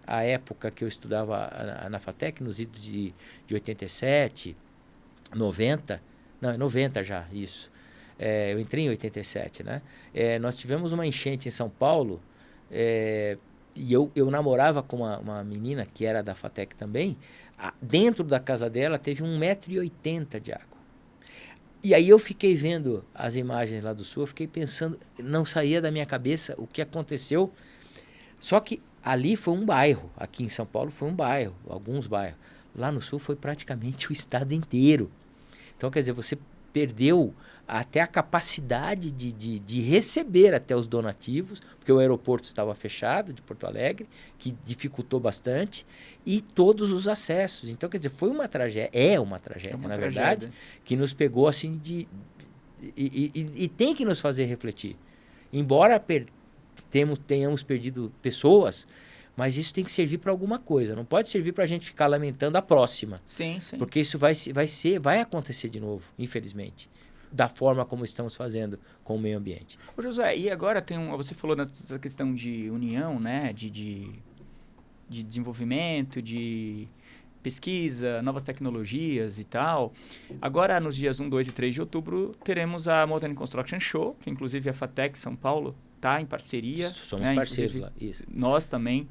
à época que eu estudava na FATEC, nos idos de 87, 90, não, 90 já, isso. Eu entrei em 87, né? Nós tivemos uma enchente em São Paulo e eu namorava com uma menina que era da FATEC também. Dentro da casa dela teve 1,80 m de água. E aí eu fiquei vendo as imagens lá do Sul, eu fiquei pensando, não saía da minha cabeça o que aconteceu. Só que ali foi um bairro, aqui em São Paulo foi um bairro, alguns bairros. Lá no Sul foi praticamente o estado inteiro. Então, quer dizer, você perdeu até a capacidade de receber até os donativos, porque o aeroporto estava fechado de Porto Alegre, que dificultou bastante, e todos os acessos. Então, quer dizer, foi uma tragédia, na verdade, que nos pegou assim e tem que nos fazer refletir. Embora tenhamos perdido pessoas, mas isso tem que servir para alguma coisa. Não pode servir para a gente ficar lamentando a próxima. Sim, sim. Porque isso vai acontecer de novo, infelizmente. Da forma como estamos fazendo com o meio ambiente. Ô Josué, e agora você falou dessa questão de união, né? De desenvolvimento, de pesquisa, novas tecnologias e tal. Agora, nos dias 1, 2 e 3 de outubro, teremos a Modern Construction Show, que inclusive a FATEC São Paulo está em parceria. Somos parceiros lá, isso. Nós também,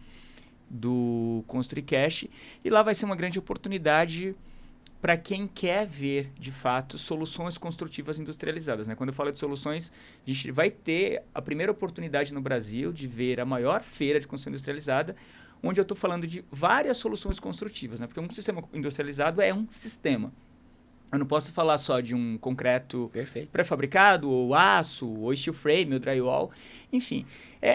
do ConstruiCast. E lá vai ser uma grande oportunidade para quem quer ver, de fato, soluções construtivas industrializadas, né? Quando eu falo de soluções, a gente vai ter a primeira oportunidade no Brasil de ver a maior feira de construção industrializada, onde eu estou falando de várias soluções construtivas, né? Porque um sistema industrializado é um sistema. Eu não posso falar só de um concreto pré-fabricado, ou aço, ou steel frame, ou drywall, enfim.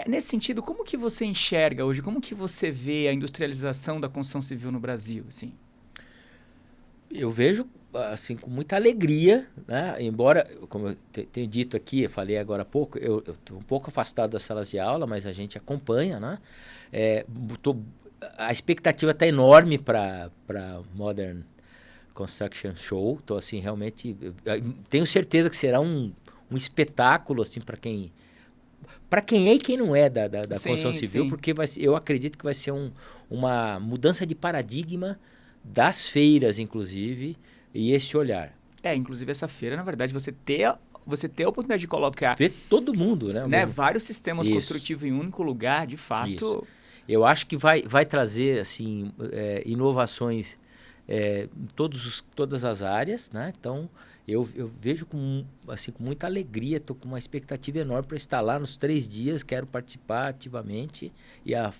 Nesse sentido, como que você enxerga hoje, como que você vê a industrialização da construção civil no Brasil, assim? Eu vejo assim com muita alegria, né? Embora, como eu tenho dito aqui, eu falei agora há pouco, eu estou um pouco afastado das salas de aula, mas a gente acompanha, né? A expectativa está enorme para Modern Construction Show. Estou assim realmente, tenho certeza que será um espetáculo assim para quem para quem é e quem não é da Sim, construção civil, sim. porque eu acredito que vai ser uma mudança de paradigma das feiras, inclusive, e esse olhar. Inclusive essa feira, na verdade, você ter a oportunidade de colocar, Ver todo mundo, né? né, vários sistemas Isso. construtivos em um único lugar, de fato... Isso. Eu acho que vai trazer assim, inovações em todas as áreas, né? Então, eu vejo com muita alegria, estou com uma expectativa enorme para estar lá nos 3 dias, quero participar ativamente, e a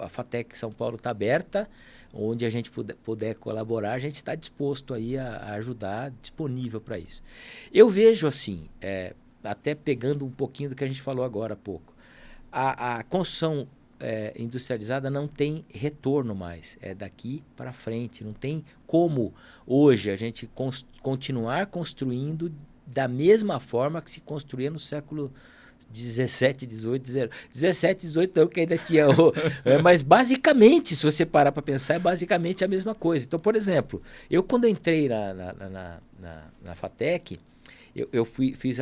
FATEC São Paulo está aberta, onde a gente puder colaborar, a gente está disposto aí a ajudar, disponível para isso. Eu vejo assim, até pegando um pouquinho do que a gente falou agora há pouco, a construção industrializada não tem retorno mais, é daqui para frente, não tem como hoje a gente continuar construindo da mesma forma que se construía no século 17, 18, 17, 18 não, que ainda tinha mas basicamente, se você parar para pensar, é basicamente a mesma coisa. Então, por exemplo, eu quando entrei na FATEC, eu fiz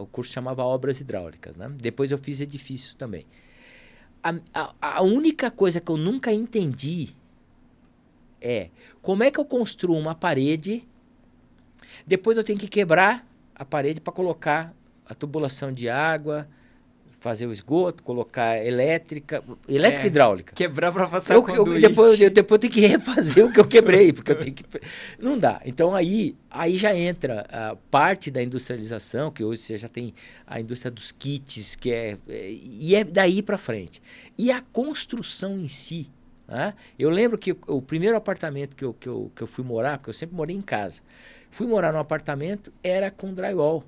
o curso que chamava Obras Hidráulicas, né? Depois eu fiz edifícios também. A única coisa que eu nunca entendi é como é que eu construo uma parede, depois eu tenho que quebrar a parede para colocar a tubulação de água, fazer o esgoto, colocar elétrica e hidráulica. Quebrar para passar conduíte. Depois eu tenho que refazer o que eu quebrei, porque eu tenho que... Não dá. Então aí já entra a parte da industrialização, que hoje você já tem a indústria dos kits, e é daí para frente. E a construção em si, né? Eu lembro que o primeiro apartamento que eu fui morar, porque eu sempre morei em casa, fui morar num apartamento, era com drywall.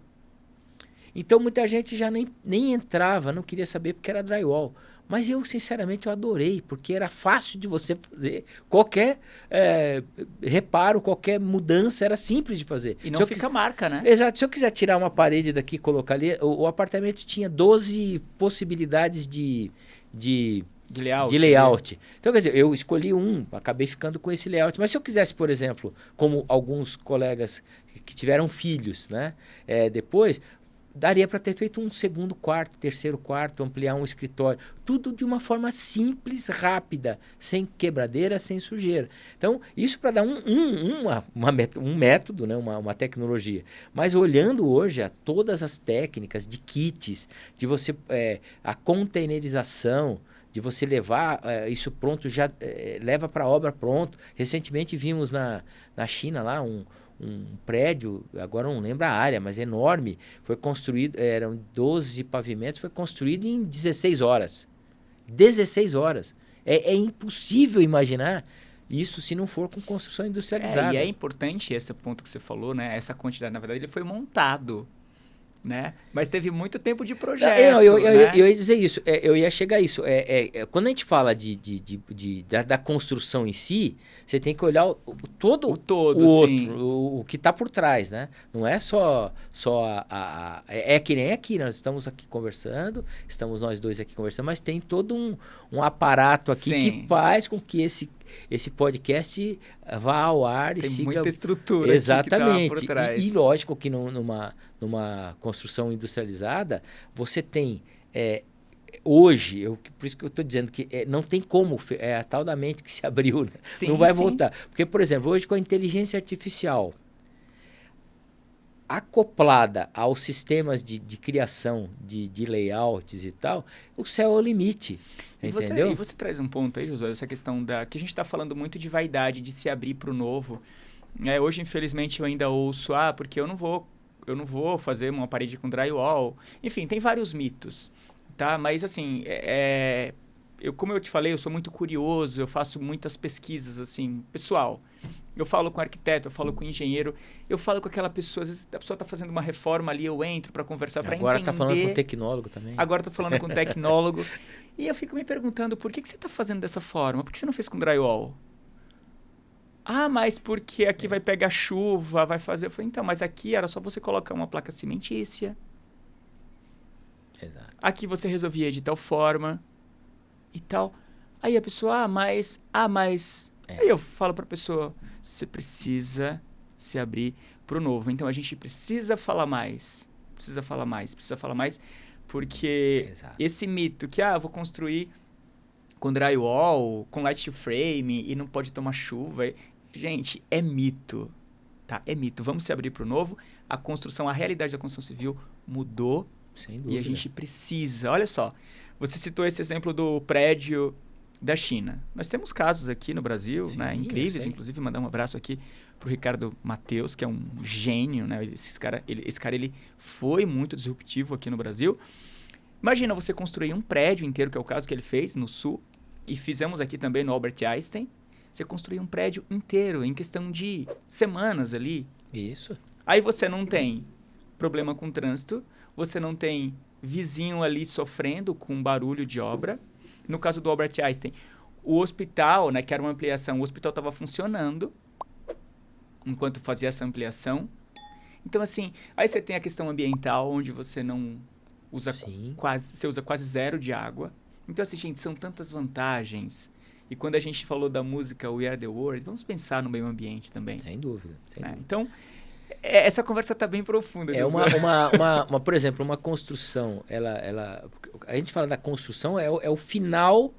Então, muita gente já nem entrava, não queria saber porque era drywall. Mas eu, sinceramente, eu adorei, porque era fácil de você fazer. Qualquer reparo, qualquer mudança, era simples de fazer. E não fica marca, né? Exato. Se eu quiser tirar uma parede daqui e colocar ali, o apartamento tinha 12 possibilidades de layout. Então, quer dizer, eu escolhi acabei ficando com esse layout. Mas se eu quisesse, por exemplo, como alguns colegas que tiveram filhos, né, depois... daria para ter feito um segundo quarto, terceiro quarto, ampliar um escritório. Tudo de uma forma simples, rápida, sem quebradeira, sem sujeira. Então, isso para dar um método, né? uma tecnologia. Mas olhando hoje a todas as técnicas de kits, de você a containerização, de você levar isso pronto, já leva para a obra pronto. Recentemente vimos na China lá um prédio, agora não lembro a área, mas enorme, foi construído, eram 12 pavimentos, foi construído em 16 horas. 16 horas. É impossível imaginar isso se não for com construção industrializada. E é importante esse ponto que você falou, né? Essa quantidade, na verdade, ele foi montado, né? Mas teve muito tempo de projeto. Eu ia dizer isso, eu ia chegar a isso. Quando a gente fala da construção em si, você tem que olhar todo o outro, o que está por trás, né? Não é só é que nem aqui, nós estamos aqui conversando, estamos nós dois aqui conversando, mas tem todo um aparato aqui que faz com que esse podcast vá ao ar e tem siga... muita estrutura. Exatamente. Que tá por trás. E lógico que numa construção industrializada, você tem... hoje, por isso que eu estou dizendo que não tem como, a tal da mente que se abriu, né? Sim, não vai voltar. Porque, por exemplo, hoje com a inteligência artificial acoplada aos sistemas de criação de layouts e tal, o céu é o limite. Entendeu? E você traz um ponto aí, Josué, essa questão que a gente está falando muito de vaidade, de se abrir para o novo. Hoje, infelizmente, eu ainda ouço, porque eu não vou fazer uma parede com drywall. Enfim, tem vários mitos, tá? Mas, assim, como eu te falei, eu sou muito curioso, eu faço muitas pesquisas, assim, pessoal. Eu falo com arquiteto, eu falo com engenheiro, eu falo com aquela pessoa, às vezes a pessoa está fazendo uma reforma ali, eu entro para conversar, para entender. Agora está falando com tecnólogo também. Agora estou falando com tecnólogo. E eu fico me perguntando, por que você está fazendo dessa forma? Por que você não fez com drywall? Mas porque aqui vai pegar chuva, vai fazer... Eu falei, então, mas aqui era só você colocar uma placa cimentícia. Exato. Aqui você resolvia de tal forma e tal. Aí a pessoa, mas... Aí eu falo para a pessoa, você precisa se abrir para o novo. Então a gente precisa falar mais. Porque Exato. esse mito que, eu vou construir com drywall, com light frame e não pode tomar chuva. Gente, é mito, tá? É mito. Vamos se abrir para o novo. A construção, a realidade da construção civil mudou. Sem dúvida. E a gente precisa. Olha só, você citou esse exemplo do prédio da China. Nós temos casos aqui no Brasil, Sim, né, incríveis. Inclusive, mandar um abraço aqui pro Ricardo Mateus, que é um gênio, né? Esse cara ele foi muito disruptivo aqui no Brasil. Imagina você construir um prédio inteiro, que é o caso que ele fez no Sul, e fizemos aqui também no Albert Einstein. Você construir um prédio inteiro em questão de semanas ali. Isso. Aí você não tem problema com trânsito, você não tem vizinho ali sofrendo com barulho de obra. No caso do Albert Einstein, o hospital, né, que era uma ampliação, o hospital estava funcionando enquanto fazia essa ampliação. Então, assim, aí você tem a questão ambiental, onde você não usa você usa quase zero de água. Então, assim, gente, são tantas vantagens. E quando a gente falou da música We Are The World, vamos pensar no meio ambiente também. Sem dúvida. Sem dúvida. Então, essa conversa está bem profunda. Por exemplo, uma construção, a gente fala da construção, é o final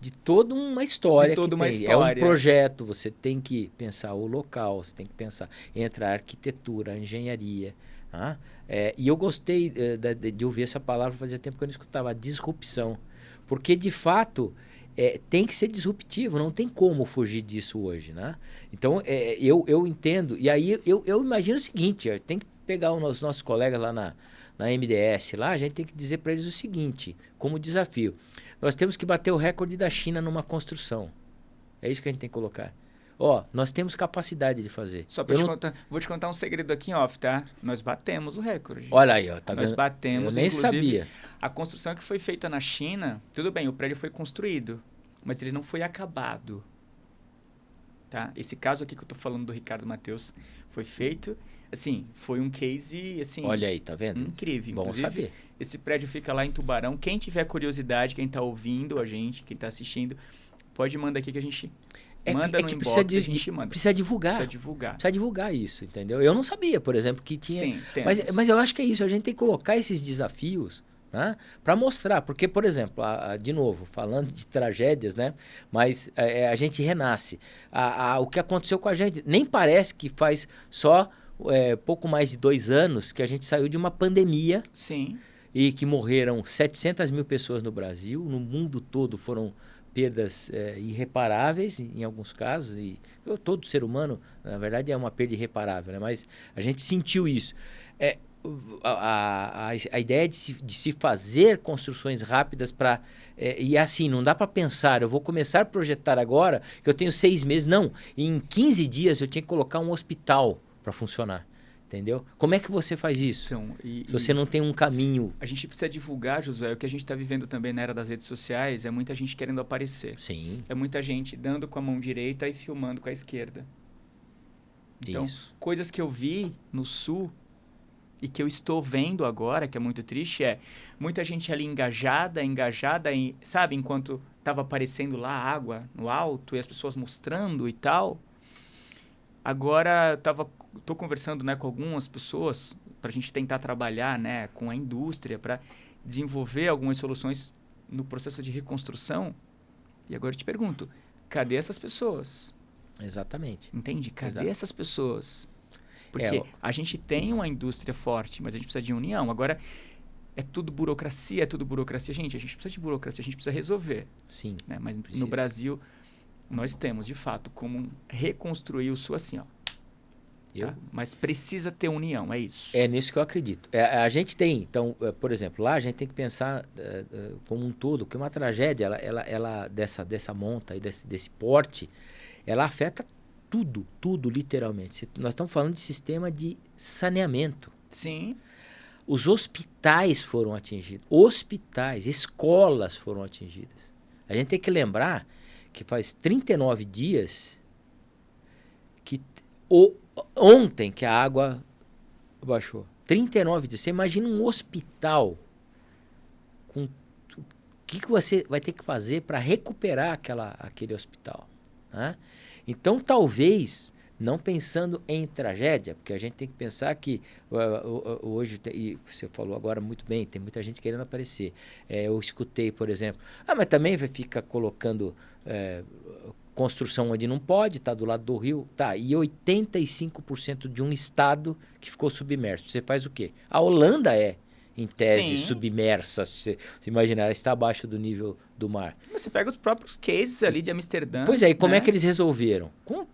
de toda uma história. É um projeto, você tem que pensar o local, você tem que pensar entre a arquitetura, a engenharia. Tá? E eu gostei de ouvir essa palavra, fazia tempo que eu não escutava, a disrupção. Porque, de fato, tem que ser disruptivo, não tem como fugir disso hoje. Né? Então, eu entendo, e aí eu imagino o seguinte, tem que pegar os nossos colegas lá na MDS, lá, a gente tem que dizer para eles o seguinte, como desafio. Nós temos que bater o recorde da China numa construção. É isso que a gente tem que colocar. Nós temos capacidade de fazer. Só para vou te contar um segredo aqui em off, tá? Nós batemos o recorde. Olha aí, tá vendo? Nós batemos, eu nem sabia. A construção que foi feita na China, tudo bem, o prédio foi construído, mas ele não foi acabado. Tá? Esse caso aqui que eu tô falando do Ricardo Mateus foi feito, assim, foi um case, assim... Olha aí, tá vendo? Incrível. Bom Inclusive, saber. Esse prédio fica lá em Tubarão. Quem tiver curiosidade, quem tá ouvindo a gente, quem tá assistindo, pode mandar aqui que a gente... manda no inbox, a gente manda. Precisa divulgar. Precisa divulgar isso, entendeu? Eu não sabia, por exemplo, que tinha... Sim, mas eu acho que é isso, a gente tem que colocar esses desafios, né, para mostrar. Porque, por exemplo, de novo, falando de tragédias, né, mas a gente renasce. O que aconteceu com a gente, nem parece que faz só pouco mais de 2 anos que a gente saiu de uma pandemia. Sim. E que morreram 700 mil pessoas no Brasil, no mundo todo foram perdas irreparáveis em alguns casos, e todo ser humano, na verdade, é uma perda irreparável, né? Mas a gente sentiu isso. A ideia de se fazer construções rápidas para... e assim, não dá para pensar, eu vou começar a projetar agora, que eu tenho 6 meses, não. Em 15 dias eu tinha que colocar um hospital para funcionar. Entendeu? Como é que você faz isso? Então, se você não tem um caminho... A gente precisa divulgar, Josué, o que a gente está vivendo também na era das redes sociais é muita gente querendo aparecer. Sim. É muita gente dando com a mão direita e filmando com a esquerda. Então, coisas que eu vi no Sul e que eu estou vendo agora, que é muito triste, muita gente ali engajada em, sabe, enquanto estava aparecendo lá a água no alto e as pessoas mostrando e tal. Agora, estou conversando, né, com algumas pessoas para a gente tentar trabalhar, né, com a indústria para desenvolver algumas soluções no processo de reconstrução. E agora eu te pergunto, cadê essas pessoas? Exatamente. Entende? Cadê essas pessoas? Porque a gente tem uma indústria forte, mas a gente precisa de união. Agora, é tudo burocracia. Gente, a gente precisa de burocracia, a gente precisa resolver. Sim. Né? Mas no Brasil... nós temos, de fato, como reconstruir o Sul assim, ó. Tá? Mas precisa ter união, é isso. É nisso que eu acredito. A gente tem, então, por exemplo, lá a gente tem que pensar como um todo, que uma tragédia, ela dessa monta e desse porte, ela afeta tudo, literalmente. Nós estamos falando de sistema de saneamento. Sim. Os hospitais foram atingidos. Escolas foram atingidas. A gente tem que lembrar que faz 39 dias que ontem que a água baixou. 39 dias. Você imagina um hospital com o que você vai ter que fazer para recuperar aquele hospital, né? Então, talvez não pensando em tragédia, porque a gente tem que pensar que hoje, e você falou agora muito bem, tem muita gente querendo aparecer. Eu escutei, por exemplo, mas também vai ficar colocando construção onde não pode, está do lado do rio, tá, e 85% de um estado que ficou submerso. Você faz o quê? A Holanda em tese, submersa, se imaginar, está abaixo do nível do mar. Você pega os próprios cases ali de Amsterdã. Pois é, e como é que eles resolveram? Com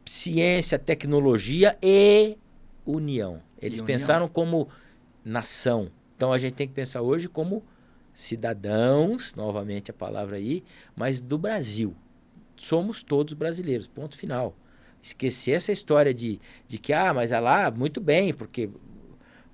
ciência, tecnologia e união. Eles pensaram como nação. Então a gente tem que pensar hoje como cidadãos, novamente a palavra aí, mas do Brasil. Somos todos brasileiros, ponto final. Esquecer essa história de que, mas lá, muito bem, porque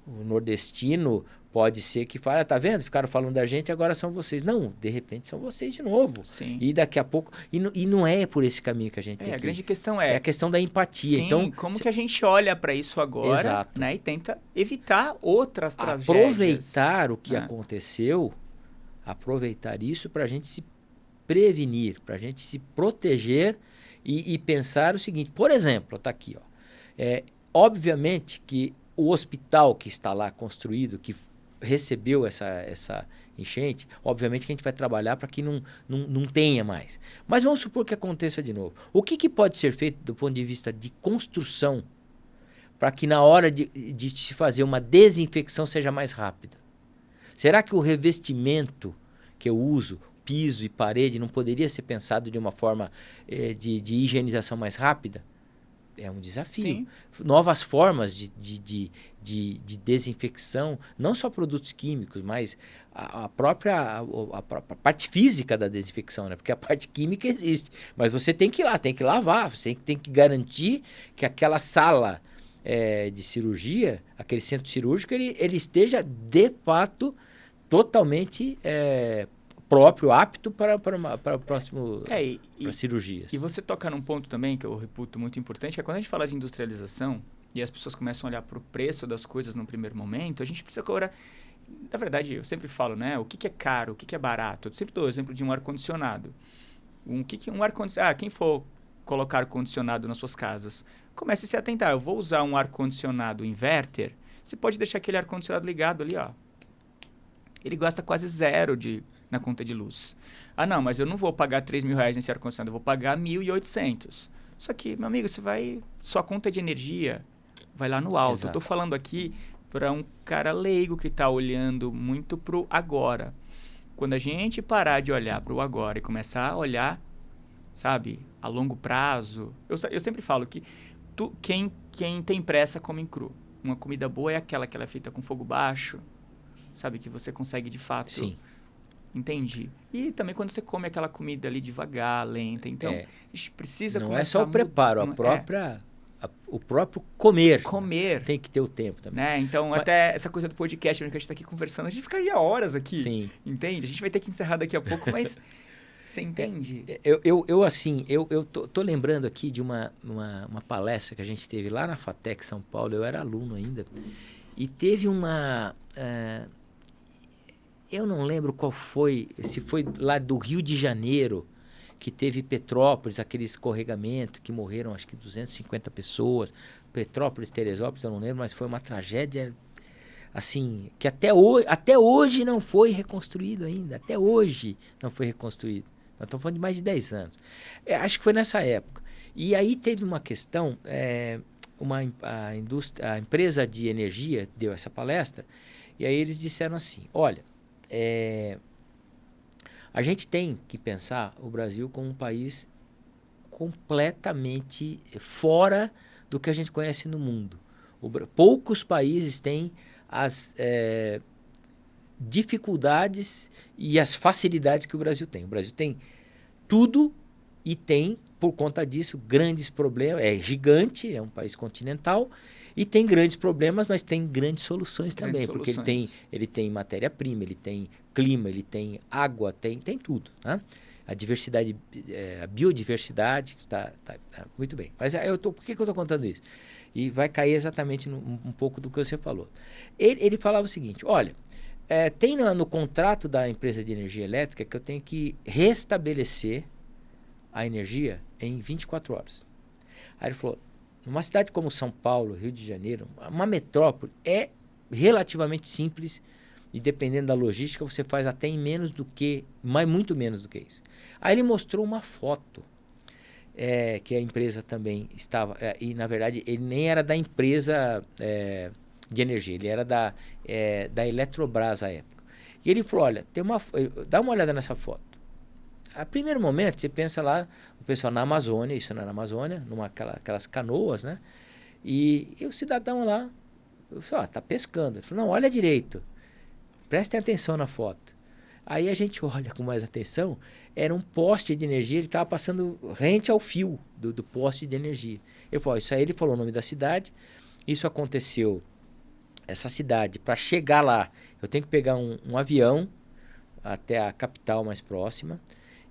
o nordestino pode ser que fale, tá vendo? Ficaram falando da gente, agora são vocês. Não, de repente são vocês de novo. Sim. E daqui a pouco... E não é por esse caminho que a gente tem que ir. A grande questão é a questão da empatia. Sim, então, como que a gente olha para isso agora, exato, né, e tenta evitar outras tragédias. Aproveitar o que aconteceu, aproveitar isso para a gente se prevenir, para a gente se proteger e pensar o seguinte, por exemplo, está aqui, obviamente que o hospital que está lá construído, que recebeu essa enchente, obviamente que a gente vai trabalhar para que não tenha mais. Mas vamos supor que aconteça de novo. O que pode ser feito do ponto de vista de construção para que na hora de se fazer uma desinfecção seja mais rápida? Será que o revestimento que eu uso, piso e parede, não poderia ser pensado de uma forma de higienização mais rápida? É um desafio. Sim. Novas formas de desinfecção, não só produtos químicos, mas a própria parte física da desinfecção, né? Porque a parte química existe, mas você tem que ir lá, tem que lavar, você tem que garantir que aquela sala de cirurgia, aquele centro cirúrgico, ele esteja de fato totalmente próprio, apto para o próximo, para cirurgias. E você toca num ponto também que eu reputo muito importante, que é quando a gente fala de industrialização e as pessoas começam a olhar para o preço das coisas num primeiro momento, a gente precisa agora... Na verdade, eu sempre falo, né? O que é caro, o que é barato. Eu sempre dou o exemplo de um ar-condicionado. Um ar-condicionado... quem for colocar ar-condicionado nas suas casas, comece a se atentar. Eu vou usar um ar-condicionado inverter, você pode deixar aquele ar-condicionado ligado ali, ó. Ele gasta quase zero na conta de luz. Não, mas eu não vou pagar R$3.000 nesse ar-condicionado, eu vou pagar R$1.800. Só que, meu amigo, sua conta de energia vai lá no alto. Exato. Eu tô falando aqui para um cara leigo que está olhando muito pro agora. Quando a gente parar de olhar pro agora e começar a olhar, sabe, a longo prazo... Eu sempre falo que quem tem pressa come cru. Uma comida boa é aquela que ela é feita com fogo baixo, sabe, que você consegue de fato... Sim. Entendi. E também quando você come aquela comida ali devagar, lenta. Então, a gente precisa não começar... Não é só o preparo, o próprio comer. Comer. Tem que ter o tempo também. Né? Então, até essa coisa do podcast, que a gente está aqui conversando, a gente ficaria horas aqui. Sim. Entende? A gente vai ter que encerrar daqui a pouco, mas você entende? Eu tô lembrando aqui de uma palestra que a gente teve lá na FATEC São Paulo, eu era aluno ainda, e teve uma... eu não lembro qual foi, se foi lá do Rio de Janeiro, que teve Petrópolis, aquele escorregamento, que morreram acho que 250 pessoas. Petrópolis, Teresópolis, eu não lembro, mas foi uma tragédia, assim, que até hoje não foi reconstruído ainda. Até hoje não foi reconstruído. Nós estamos falando de mais de 10 anos. Acho que foi nessa época. E aí teve uma questão, a empresa de energia deu essa palestra, e aí eles disseram assim, olha, a gente tem que pensar o Brasil como um país completamente fora do que a gente conhece no mundo. Poucos países têm as dificuldades e as facilidades que o Brasil tem. O Brasil tem tudo e tem, por conta disso, grandes problemas. É gigante, é um país continental, e tem grandes problemas, mas tem grandes soluções também, porque ele tem matéria-prima, ele tem clima, ele tem água, tem tudo, né? A diversidade, a biodiversidade está muito bem. Mas por que eu estou contando isso? E vai cair exatamente um pouco do que você falou. Ele falava o seguinte, olha, tem no contrato da empresa de energia elétrica que eu tenho que restabelecer a energia em 24 horas. Aí ele falou, numa cidade como São Paulo, Rio de Janeiro, uma metrópole, é relativamente simples e dependendo da logística, você faz até em menos do que, mas muito menos do que isso. Aí ele mostrou uma foto, que a empresa também estava, e na verdade ele nem era da empresa de energia, ele era da Eletrobras à época. E ele falou, olha, dá uma olhada nessa foto. A primeiro momento, você pensa lá, o pessoal na Amazônia, isso não é na Amazônia, aquelas canoas, né? E o cidadão lá, falou, tá pescando. Ele falou, não, olha direito, prestem atenção na foto. Aí a gente olha com mais atenção, era um poste de energia, ele estava passando rente ao fio do poste de energia. Ele falou, isso aí, ele falou o nome da cidade, isso aconteceu, essa cidade, para chegar lá, eu tenho que pegar um avião até a capital mais próxima,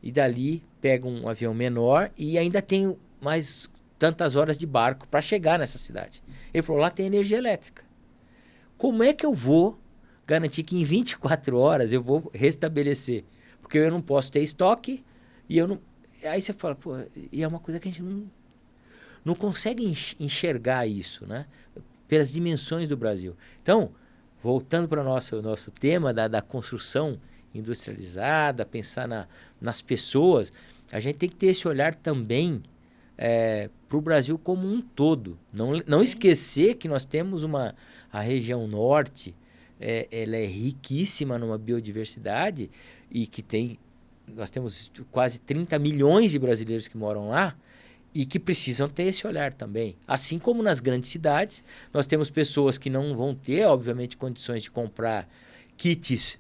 e dali pego um avião menor e ainda tenho mais tantas horas de barco para chegar nessa cidade. Ele falou, lá tem energia elétrica. Como é que eu vou garantir que em 24 horas eu vou restabelecer? Porque eu não posso ter estoque e eu não... Aí você fala, pô, e é uma coisa que a gente não consegue enxergar isso, né? Pelas dimensões do Brasil. Então, voltando para o nosso tema da construção industrializada, pensar nas pessoas, a gente tem que ter esse olhar também para o Brasil como um todo. Não esquecer que nós temos a região norte, ela é riquíssima numa biodiversidade e que nós temos quase 30 milhões de brasileiros que moram lá e que precisam ter esse olhar também. Assim como nas grandes cidades, nós temos pessoas que não vão ter, obviamente, condições de comprar kits.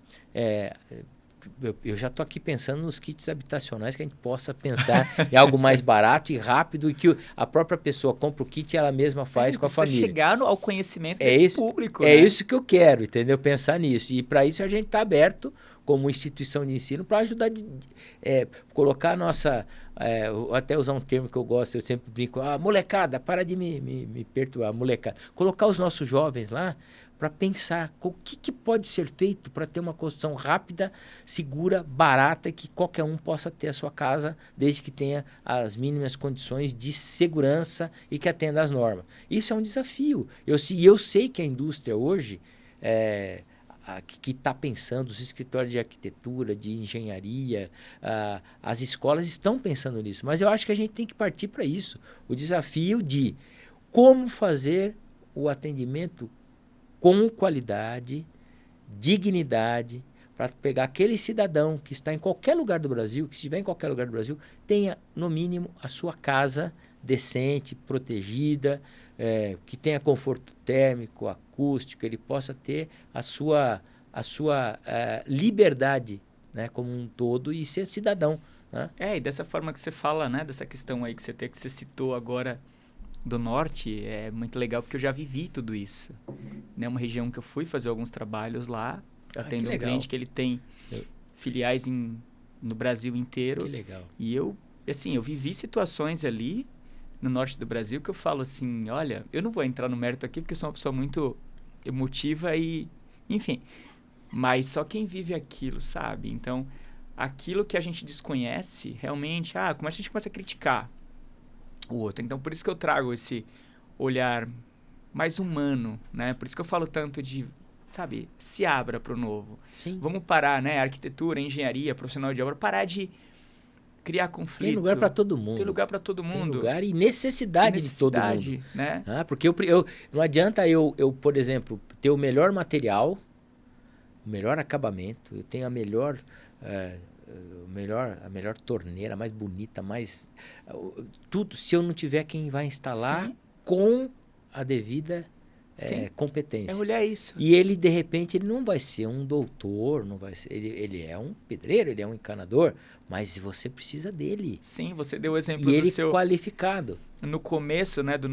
Eu já estou aqui pensando nos kits habitacionais, que a gente possa pensar em algo mais barato e rápido e que a própria pessoa compra o kit e ela mesma faz com a família. Chegar ao conhecimento desse público. É isso que eu quero, entendeu? Pensar nisso. E para isso a gente está aberto como instituição de ensino para ajudar colocar a nossa... até usar um termo que eu gosto, eu sempre brinco, molecada, para de me perturbar, molecada. Colocar os nossos jovens lá para pensar o que pode ser feito para ter uma construção rápida, segura, barata e que qualquer um possa ter a sua casa desde que tenha as mínimas condições de segurança e que atenda às normas. Isso é um desafio. Eu sei que a indústria hoje, que está pensando, os escritórios de arquitetura, de engenharia, as escolas estão pensando nisso, mas eu acho que a gente tem que partir para isso. O desafio de como fazer o atendimento com qualidade, dignidade, para pegar aquele cidadão que está em qualquer lugar do Brasil, que estiver em qualquer lugar do Brasil, tenha, no mínimo, a sua casa decente, protegida, que tenha conforto térmico, acústico, ele possa ter a sua liberdade, né, como um todo e ser cidadão. Né? E dessa forma que você fala, né, dessa questão aí que você citou agora, do norte, é muito legal porque eu já vivi tudo isso. É uma região que eu fui fazer alguns trabalhos lá, atendo um cliente que ele tem filiais no Brasil inteiro. Que legal. E eu vivi situações ali no norte do Brasil que eu falo assim, olha, eu não vou entrar no mérito aqui porque eu sou uma pessoa muito emotiva e, enfim, mas só quem vive aquilo, sabe? Então, aquilo que a gente desconhece, realmente, como a gente começa a criticar o outro. Então, por isso que eu trago esse olhar mais humano, né? Por isso que eu falo tanto de, sabe, se abra para o novo. Sim. Vamos parar, né? Arquitetura, engenharia, profissional de obra, parar de criar conflito. Tem lugar para todo mundo. Tem lugar para todo mundo. Tem lugar e necessidade de todo mundo. Né? Porque não adianta eu, por exemplo, ter o melhor material, o melhor acabamento, eu tenho a melhor torneira, mais bonita, mais... tudo, se eu não tiver quem vai instalar com a devida competência. É olhar isso. E ele, de repente, ele não vai ser um doutor, não vai ser, ele é um pedreiro, ele é um encanador, mas você precisa dele. Sim, você deu o exemplo do seu... qualificado. No começo, né, da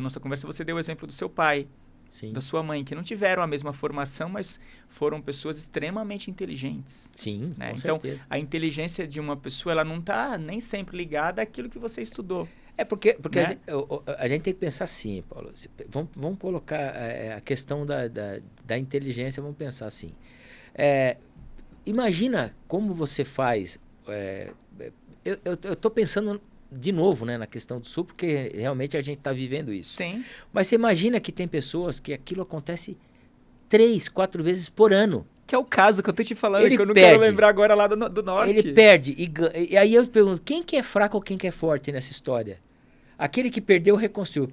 nossa conversa, você deu o exemplo do seu pai. Sim. Da sua mãe, que não tiveram a mesma formação, mas foram pessoas extremamente inteligentes. Sim, né? Com então, certeza. A inteligência de uma pessoa, ela não está nem sempre ligada àquilo que você estudou. Porque né? a gente tem que pensar assim, Paulo. Vamos colocar a questão da inteligência, vamos pensar assim. Imagina como você faz... eu estou pensando de novo, né, na questão do Sul, porque realmente a gente está vivendo isso. Sim. Mas você imagina que tem pessoas que aquilo acontece 3, 4 vezes por ano. Que é o caso que eu tô te falando, Ele que eu não perde. quero lembrar agora lá do norte. Ele perde. E aí eu pergunto, quem que é fraco ou quem que é forte nessa história? Aquele que perdeu, reconstruiu.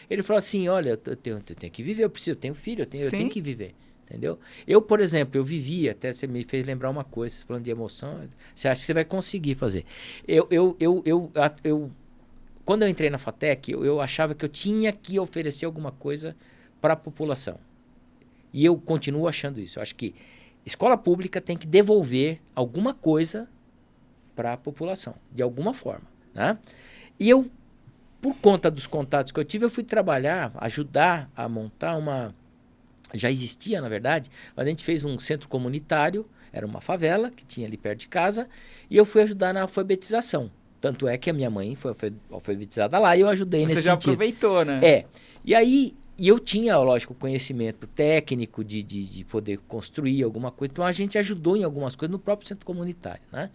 Ele falou assim, olha, eu tenho que viver, eu tenho filho, eu tenho que viver. Entendeu? Eu, por exemplo, eu vivia, até você me fez lembrar uma coisa, falando de emoção, você acha que você vai conseguir fazer. Quando eu entrei na FATEC, eu achava que eu tinha que oferecer alguma coisa para a população. E eu continuo achando isso. Eu acho que escola pública tem que devolver alguma coisa para a população, de alguma forma, né? E eu, por conta dos contatos que eu tive, eu fui trabalhar, ajudar a montar uma... Já existia, na verdade, mas a gente fez um centro comunitário, era uma favela que tinha ali perto de casa, e eu fui ajudar na alfabetização. Tanto é que a minha mãe foi alfabetizada lá e eu ajudei nesse sentido. Você já aproveitou, né? E aí, eu tinha, lógico, conhecimento técnico de poder construir alguma coisa, então a gente ajudou em algumas coisas no próprio centro comunitário, né?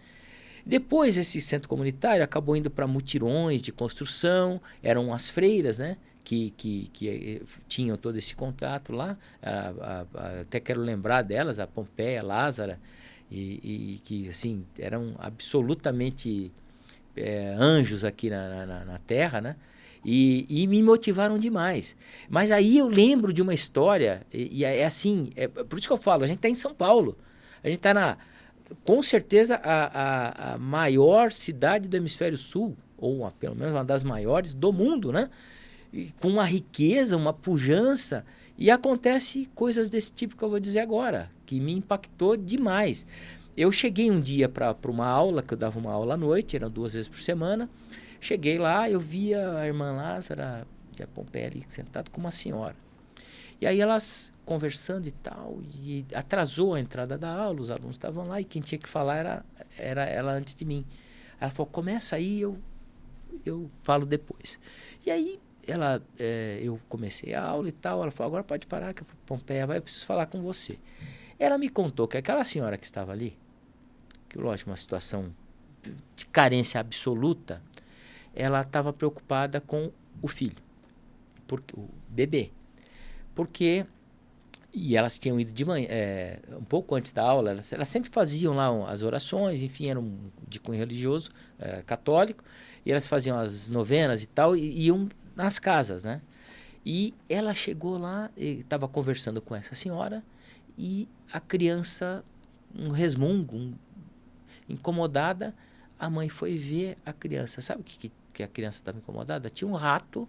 Depois, esse centro comunitário acabou indo para mutirões de construção, eram as freiras, né? Que tinham todo esse contato lá, até quero lembrar delas, a Pompeia, a Lázara, e que assim, eram absolutamente anjos aqui na Terra, né? E me motivaram demais. Mas aí eu lembro de uma história, e é assim, por isso que eu falo, a gente está em São Paulo, a gente está com certeza a maior cidade do hemisfério sul, ou pelo menos uma das maiores do mundo, né? E com uma riqueza, uma pujança, e acontece coisas desse tipo que eu vou dizer agora, que me impactou demais. Eu cheguei um dia para uma aula, que eu dava uma aula à noite, eram 2 vezes por semana, cheguei lá, eu via a irmã Lázara de Pompeia ali sentada com uma senhora. E aí elas conversando e tal, e atrasou a entrada da aula, os alunos estavam lá, e quem tinha que falar era ela antes de mim. Ela falou, começa aí, eu falo depois. E aí, eu comecei a aula e tal, ela falou, agora pode parar que a Pompeia vai, eu preciso falar com você. Ela me contou que aquela senhora que estava ali, que lógico, uma situação de carência absoluta, ela estava preocupada com o filho, o bebê. Porque, e elas tinham ido de manhã, um pouco antes da aula, elas sempre faziam lá as orações, enfim, eram de cunho religioso, católico, e elas faziam as novenas e tal, e iam nas casas, né? E ela chegou lá, estava conversando com essa senhora, e a criança, um resmungo, incomodada, a mãe foi ver a criança. Sabe o que a criança estava incomodada? Tinha um rato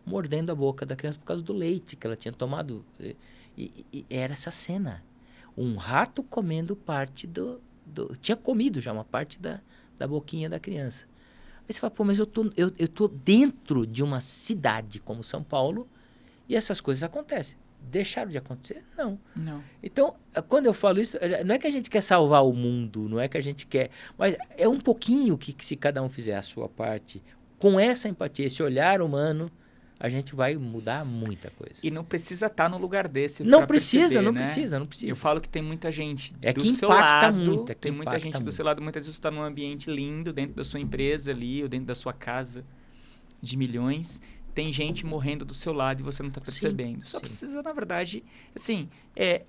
mordendo a boca da criança por causa do leite que ela tinha tomado. E era essa cena. Um rato comendo parte tinha comido já uma parte da boquinha da criança. Aí você fala, pô, mas eu tô dentro de uma cidade como São Paulo e essas coisas acontecem. Deixaram de acontecer? Não. Então, quando eu falo isso, não é que a gente quer salvar o mundo, não é que a gente quer... Mas é um pouquinho que se cada um fizer a sua parte, com essa empatia, esse olhar humano, a gente vai mudar muita coisa. E não precisa estar no lugar desse. Não precisa. Eu falo que tem muita gente do que seu lado. Muito, tem muita gente do seu lado, muitas vezes está num ambiente lindo, dentro da sua empresa ali, ou dentro da sua casa de milhões. Tem gente morrendo do seu lado e você não está percebendo. Só precisa, na verdade, assim,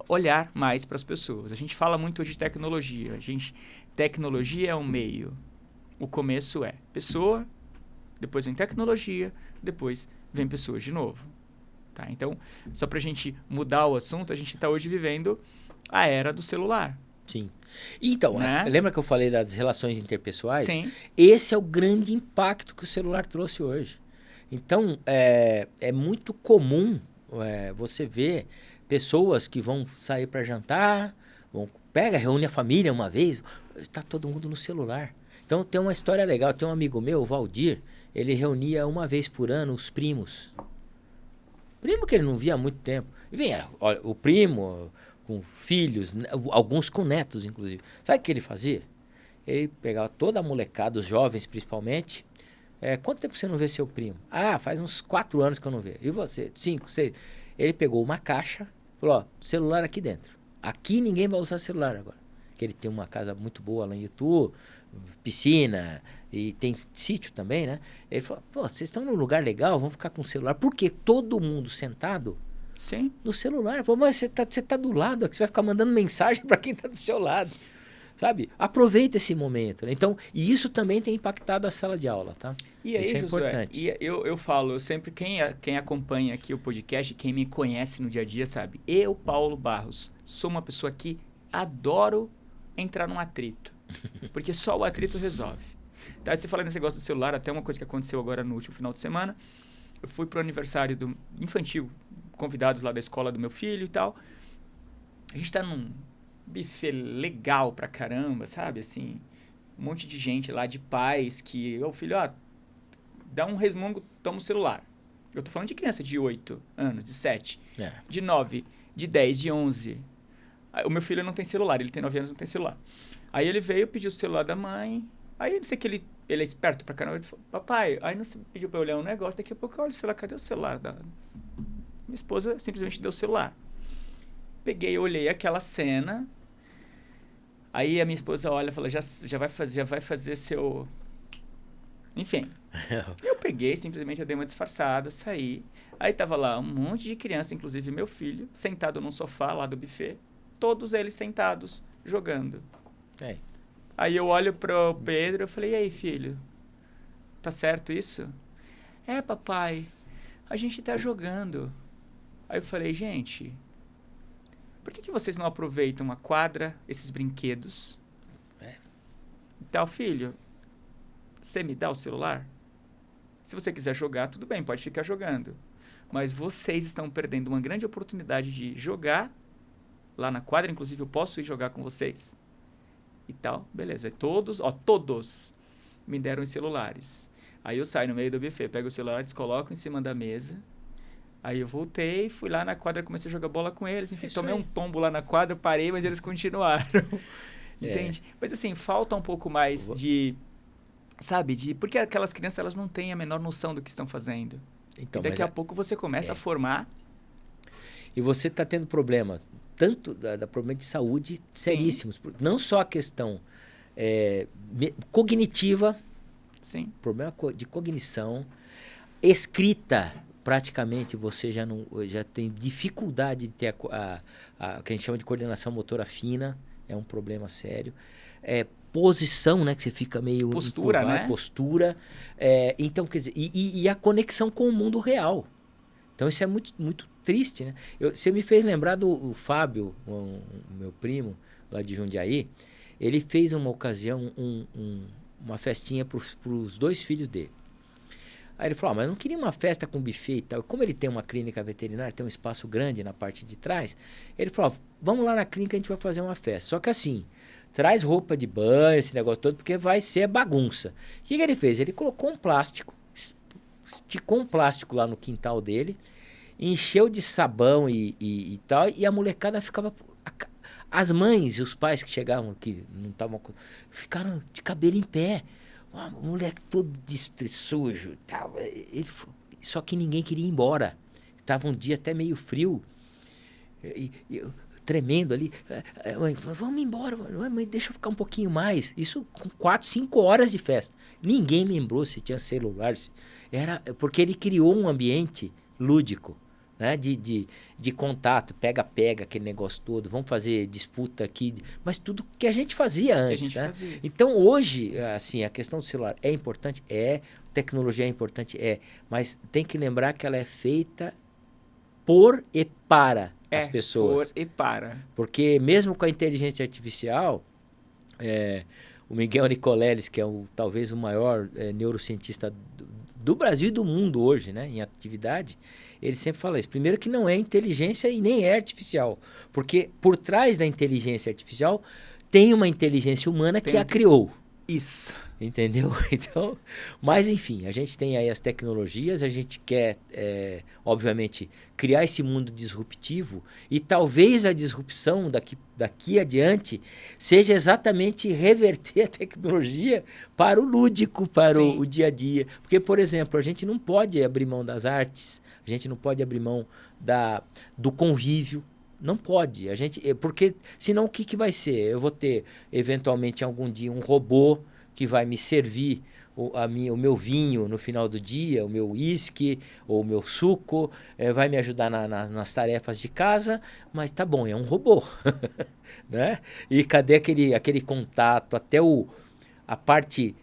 olhar mais para as pessoas. A gente fala muito hoje de tecnologia. Tecnologia é um meio. O começo é pessoa, depois vem tecnologia, depois vem pessoas de novo. Tá? Então, só para a gente mudar o assunto, a gente está hoje vivendo a era do celular. Sim. Então, né? Lembra que eu falei das relações interpessoais? Sim. Esse é o grande impacto que o celular trouxe hoje. Então, é muito comum você ver pessoas que vão sair para jantar, reúne a família uma vez, está todo mundo no celular. Então, tem uma história legal. Tem um amigo meu, o Valdir, ele reunia uma vez por ano os primos. Primo que ele não via há muito tempo. E vinha o primo com filhos, alguns com netos, inclusive. Sabe o que ele fazia? Ele pegava toda a molecada, os jovens principalmente. Quanto tempo você não vê seu primo? Ah, faz uns 4 anos que eu não vejo. E você? 5, 6. Ele pegou uma caixa, falou, celular aqui dentro. Aqui ninguém vai usar celular agora. Que ele tem uma casa muito boa lá em Itu, piscina, e tem sítio também, né? Ele falou, pô, vocês estão num lugar legal, vamos ficar com o celular. Por quê? Todo mundo sentado Sim. no celular. Pô, mas você tá do lado, aqui você vai ficar mandando mensagem para quem tá do seu lado. Sabe? Aproveita esse momento. Né? Então, e isso também tem impactado a sala de aula, tá? E aí, isso é Josué, importante. e eu falo, eu sempre, quem acompanha aqui o podcast, quem me conhece no dia a dia, sabe? Eu, Paulo Barros, sou uma pessoa que adoro entrar num atrito. Porque só o atrito resolve. Tá, você fala nesse negócio do celular, até uma coisa que aconteceu agora no último final de semana. Eu fui pro aniversário do infantil, convidados lá da escola do meu filho e tal. A gente tá num buffet legal pra caramba, sabe? Assim, um monte de gente lá, de pais que... Ô, filho, ó, dá um resmungo, toma o celular. Eu tô falando de criança de 8 anos, de 7, de 9, de 10, de 11. O meu filho não tem celular, ele tem 9 anos, não tem celular. Aí ele veio, pediu o celular da mãe. Aí eu sei que ele é esperto pra caramba. Ele falou, papai, aí não pediu pra eu olhar um negócio, daqui a pouco eu olho o celular, cadê o celular? Minha esposa simplesmente deu o celular. Peguei, olhei aquela cena. Aí a minha esposa olha e fala, já vai fazer seu... Enfim. Eu peguei, simplesmente eu dei uma disfarçada, saí. Aí tava lá um monte de criança, inclusive meu filho, sentado num sofá lá do buffet. Todos eles sentados, jogando. Aí eu olho pro Pedro e falei, e aí, filho? Tá certo isso? É, papai, a gente tá jogando. Aí eu falei, gente... Por que vocês não aproveitam a quadra, esses brinquedos? Então, filho, você me dá o celular? Se você quiser jogar, tudo bem, pode ficar jogando. Mas vocês estão perdendo uma grande oportunidade de jogar lá na quadra. Inclusive, eu posso ir jogar com vocês? E tal, beleza. Todos me deram os celulares. Aí eu saio no meio do buffet, pego o celular, descoloco em cima da mesa... Aí eu voltei, fui lá na quadra, comecei a jogar bola com eles. Enfim, tomei um tombo lá na quadra, parei, mas eles continuaram. Entende? Mas assim, falta um pouco mais de... Sabe? Porque aquelas crianças, elas não têm a menor noção do que estão fazendo. Então, e daqui a pouco você começa a formar... E você está tendo problemas, tanto da problema de saúde, seríssimos. Não só a questão cognitiva, problema de cognição, escrita... Praticamente você já tem dificuldade de ter o que a gente chama de coordenação motora fina, é um problema sério. Posição, né, que você fica meio... Postura, encurvado, né? Postura. Então, quer dizer, e a conexão com o mundo real. Então, isso é muito, muito triste, né? Você me fez lembrar do Fábio, o meu primo, lá de Jundiaí. Ele fez uma ocasião, uma festinha para os 2 filhos dele. Aí ele falou, mas eu não queria uma festa com buffet e tal. Como ele tem uma clínica veterinária, tem um espaço grande na parte de trás, ele falou, vamos lá na clínica, a gente vai fazer uma festa. Só que assim, traz roupa de banho, esse negócio todo, porque vai ser bagunça. O que ele fez? Ele colocou um plástico, esticou um plástico lá no quintal dele, encheu de sabão e tal, e a molecada ficava... As mães e os pais que chegavam, que não estavam... ficaram de cabelo em pé. O moleque todo sujo, tal. Só que ninguém queria ir embora. Tava um dia até meio frio. Tremendo ali. Mãe, vamos embora. Mãe, deixa eu ficar um pouquinho mais. Isso com 4, 5 horas de festa. Ninguém lembrou se tinha celular. Era porque ele criou um ambiente lúdico. Né? De contato, pega-pega, aquele negócio todo, vamos fazer disputa aqui, mas tudo que a gente fazia antes. Fazia. Então, hoje, assim, a questão do celular é importante? Tecnologia é importante? Mas tem que lembrar que ela é feita por e para as pessoas. Por e para. Porque mesmo com a inteligência artificial, o Miguel Nicoleles, que é talvez o maior neurocientista do Brasil e do mundo hoje, né, em atividade, ele sempre fala isso. Primeiro que não é inteligência e nem é artificial. Porque por trás da inteligência artificial tem uma inteligência humana que a criou. Isso. Entendeu? Então, mas enfim, a gente tem aí as tecnologias, a gente quer, obviamente, criar esse mundo disruptivo e talvez a disrupção daqui adiante seja exatamente reverter a tecnologia para o lúdico, para o dia a dia. Porque, por exemplo, a gente não pode abrir mão das artes, a gente não pode abrir mão do convívio. Não pode. Porque senão o que vai ser? Eu vou ter, eventualmente, algum dia um robô que vai me servir o meu vinho no final do dia, o meu uísque ou o meu suco, vai me ajudar nas tarefas de casa, mas tá bom, é um robô. Né? E cadê aquele contato, até a parte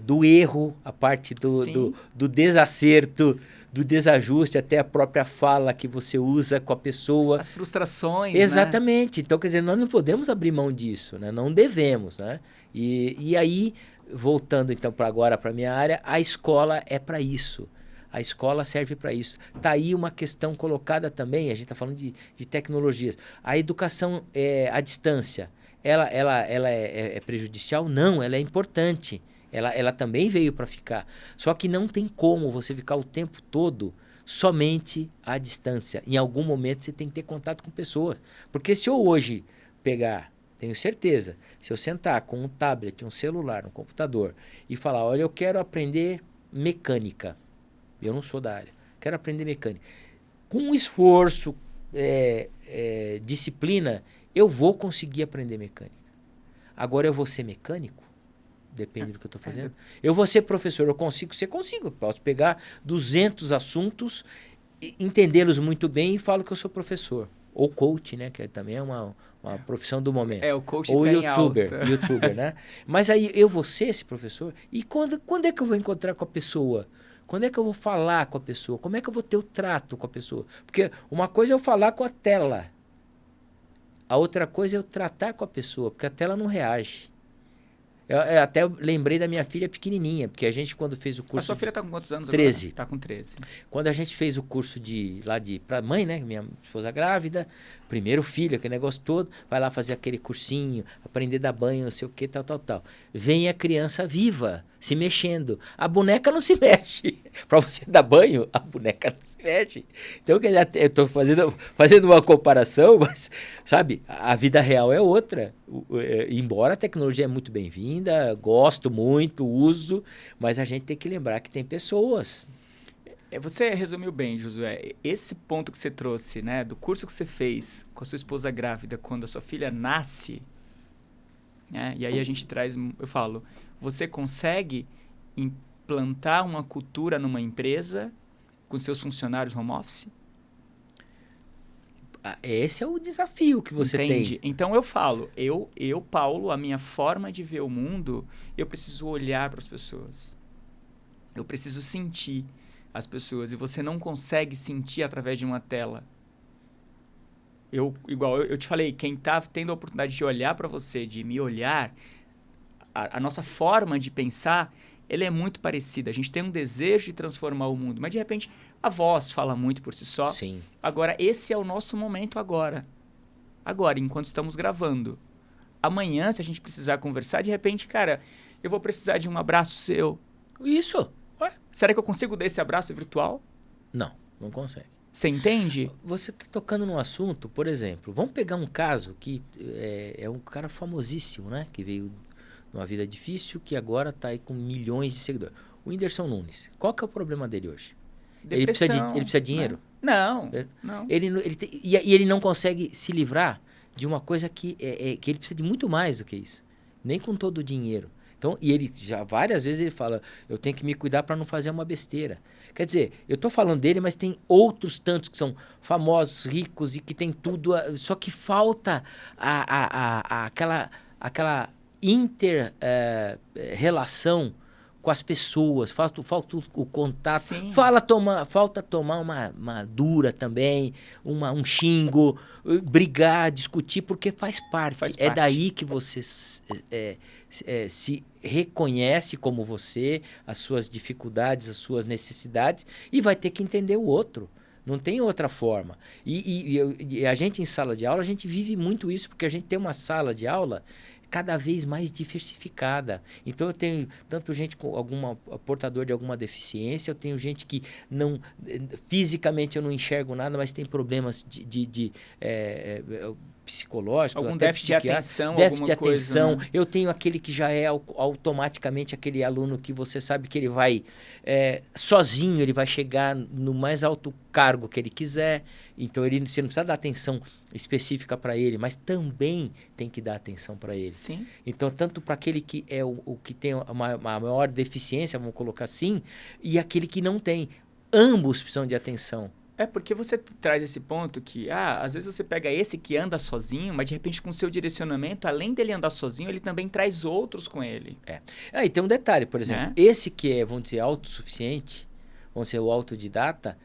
do erro, a parte do desacerto, do desajuste, até a própria fala que você usa com a pessoa. As frustrações, exatamente. Né? Então, quer dizer, nós não podemos abrir mão disso, né? Não devemos. Né? E aí, voltando então agora para a minha área, a escola é para isso. A escola serve para isso. Está aí uma questão colocada também, a gente está falando de tecnologias. A educação à distância, ela é prejudicial? Não, ela é importante. Ela também veio para ficar. Só que não tem como você ficar o tempo todo somente à distância. Em algum momento você tem que ter contato com pessoas. Porque se eu hoje pegar, tenho certeza, se eu sentar com um tablet, um celular, um computador e falar, olha, eu quero aprender mecânica. Eu não sou da área. Quero aprender mecânica. Com esforço, disciplina, eu vou conseguir aprender mecânica. Agora eu vou ser mecânico? Depende do que eu estou fazendo. Eu vou ser professor, eu consigo? Você consigo. Eu posso pegar 200 assuntos, entendê-los muito bem e falo que eu sou professor. Ou coach, né? Que também é uma profissão do momento. O coach ou tá youtuber, né? Mas aí eu vou ser esse professor? E quando é que eu vou encontrar com a pessoa? Quando é que eu vou falar com a pessoa? Como é que eu vou ter o trato com a pessoa? Porque uma coisa é eu falar com a tela. A outra coisa é eu tratar com a pessoa, porque a tela não reage. Eu até lembrei da minha filha pequenininha, porque a gente quando fez o curso... A sua filha está com quantos anos 13. agora? Está com 13. Quando a gente fez o curso para mãe, né? Minha esposa grávida, primeiro filho, aquele negócio todo, vai lá fazer aquele cursinho, aprender a dar banho, não sei o que, tal. Vem a criança viva, se mexendo. A boneca não se mexe. Para você dar banho, a boneca não se mexe. Então, eu estou fazendo uma comparação, mas, sabe, a vida real é outra. Embora a tecnologia é muito bem-vinda, gosto muito, uso, mas a gente tem que lembrar que tem pessoas. Você resumiu bem, Josué. Esse ponto que você trouxe, né, do curso que você fez com a sua esposa grávida, quando a sua filha nasce, né, e aí a gente traz, eu falo, você consegue implantar uma cultura numa empresa com seus funcionários home office? Esse é o desafio que você Entende? tem. Então eu falo, Paulo, a minha forma de ver o mundo, eu preciso olhar para as pessoas. Eu preciso sentir as pessoas. E você não consegue sentir através de uma tela. Igual eu te falei, quem está tendo a oportunidade de olhar para você, de me olhar, a nossa forma de pensar, ela é muito parecida. A gente tem um desejo de transformar o mundo, mas de repente a voz fala muito por si só. Sim. Agora, esse é o nosso momento agora. Agora, enquanto estamos gravando. Amanhã, se a gente precisar conversar, de repente, cara, eu vou precisar de um abraço seu. Isso. Ué? Será que eu consigo dar esse abraço virtual? Não consegue. Você entende? Você está tocando num assunto, por exemplo, vamos pegar um caso que é um cara famosíssimo, né? Que veio numa vida difícil, que agora está aí com milhões de seguidores. O Whindersson Nunes. Qual que é o problema dele hoje? Depressão, ele precisa de dinheiro? Não. E ele não consegue se livrar de uma coisa que ele precisa de muito mais do que isso. Nem com todo o dinheiro. Então, e ele já várias vezes ele fala, eu tenho que me cuidar para não fazer uma besteira. Quer dizer, eu estou falando dele, mas tem outros tantos que são famosos, ricos e que tem tudo, só que falta aquela inter-relação com as pessoas, falta o contato. Sim. Falta tomar uma dura também, um xingo, brigar, discutir, porque faz parte. É daí que você se reconhece como você, as suas dificuldades, as suas necessidades, e vai ter que entender o outro. Não tem outra forma. E a gente em sala de aula, a gente vive muito isso, porque a gente tem uma sala de aula cada vez mais diversificada. Então eu tenho tanto gente com portador de alguma deficiência, eu tenho gente que não fisicamente eu não enxergo nada, mas tem problemas psicológico, Algum até déficit de atenção, déficit de alguma atenção. coisa, né? Eu tenho aquele que já é automaticamente aquele aluno que você sabe que ele vai sozinho, ele vai chegar no mais alto cargo que ele quiser. Então você não precisa dar atenção específica para ele, mas também tem que dar atenção para ele. Sim. Então, tanto para aquele que é o que tem uma maior deficiência, vamos colocar assim, e aquele que não tem. Ambos precisam de atenção. É porque você traz esse ponto que, às vezes você pega esse que anda sozinho, mas de repente com o seu direcionamento, além dele andar sozinho, ele também traz outros com ele. E tem um detalhe, por exemplo, esse que é, vamos dizer, autossuficiente, vamos dizer, o autodidata,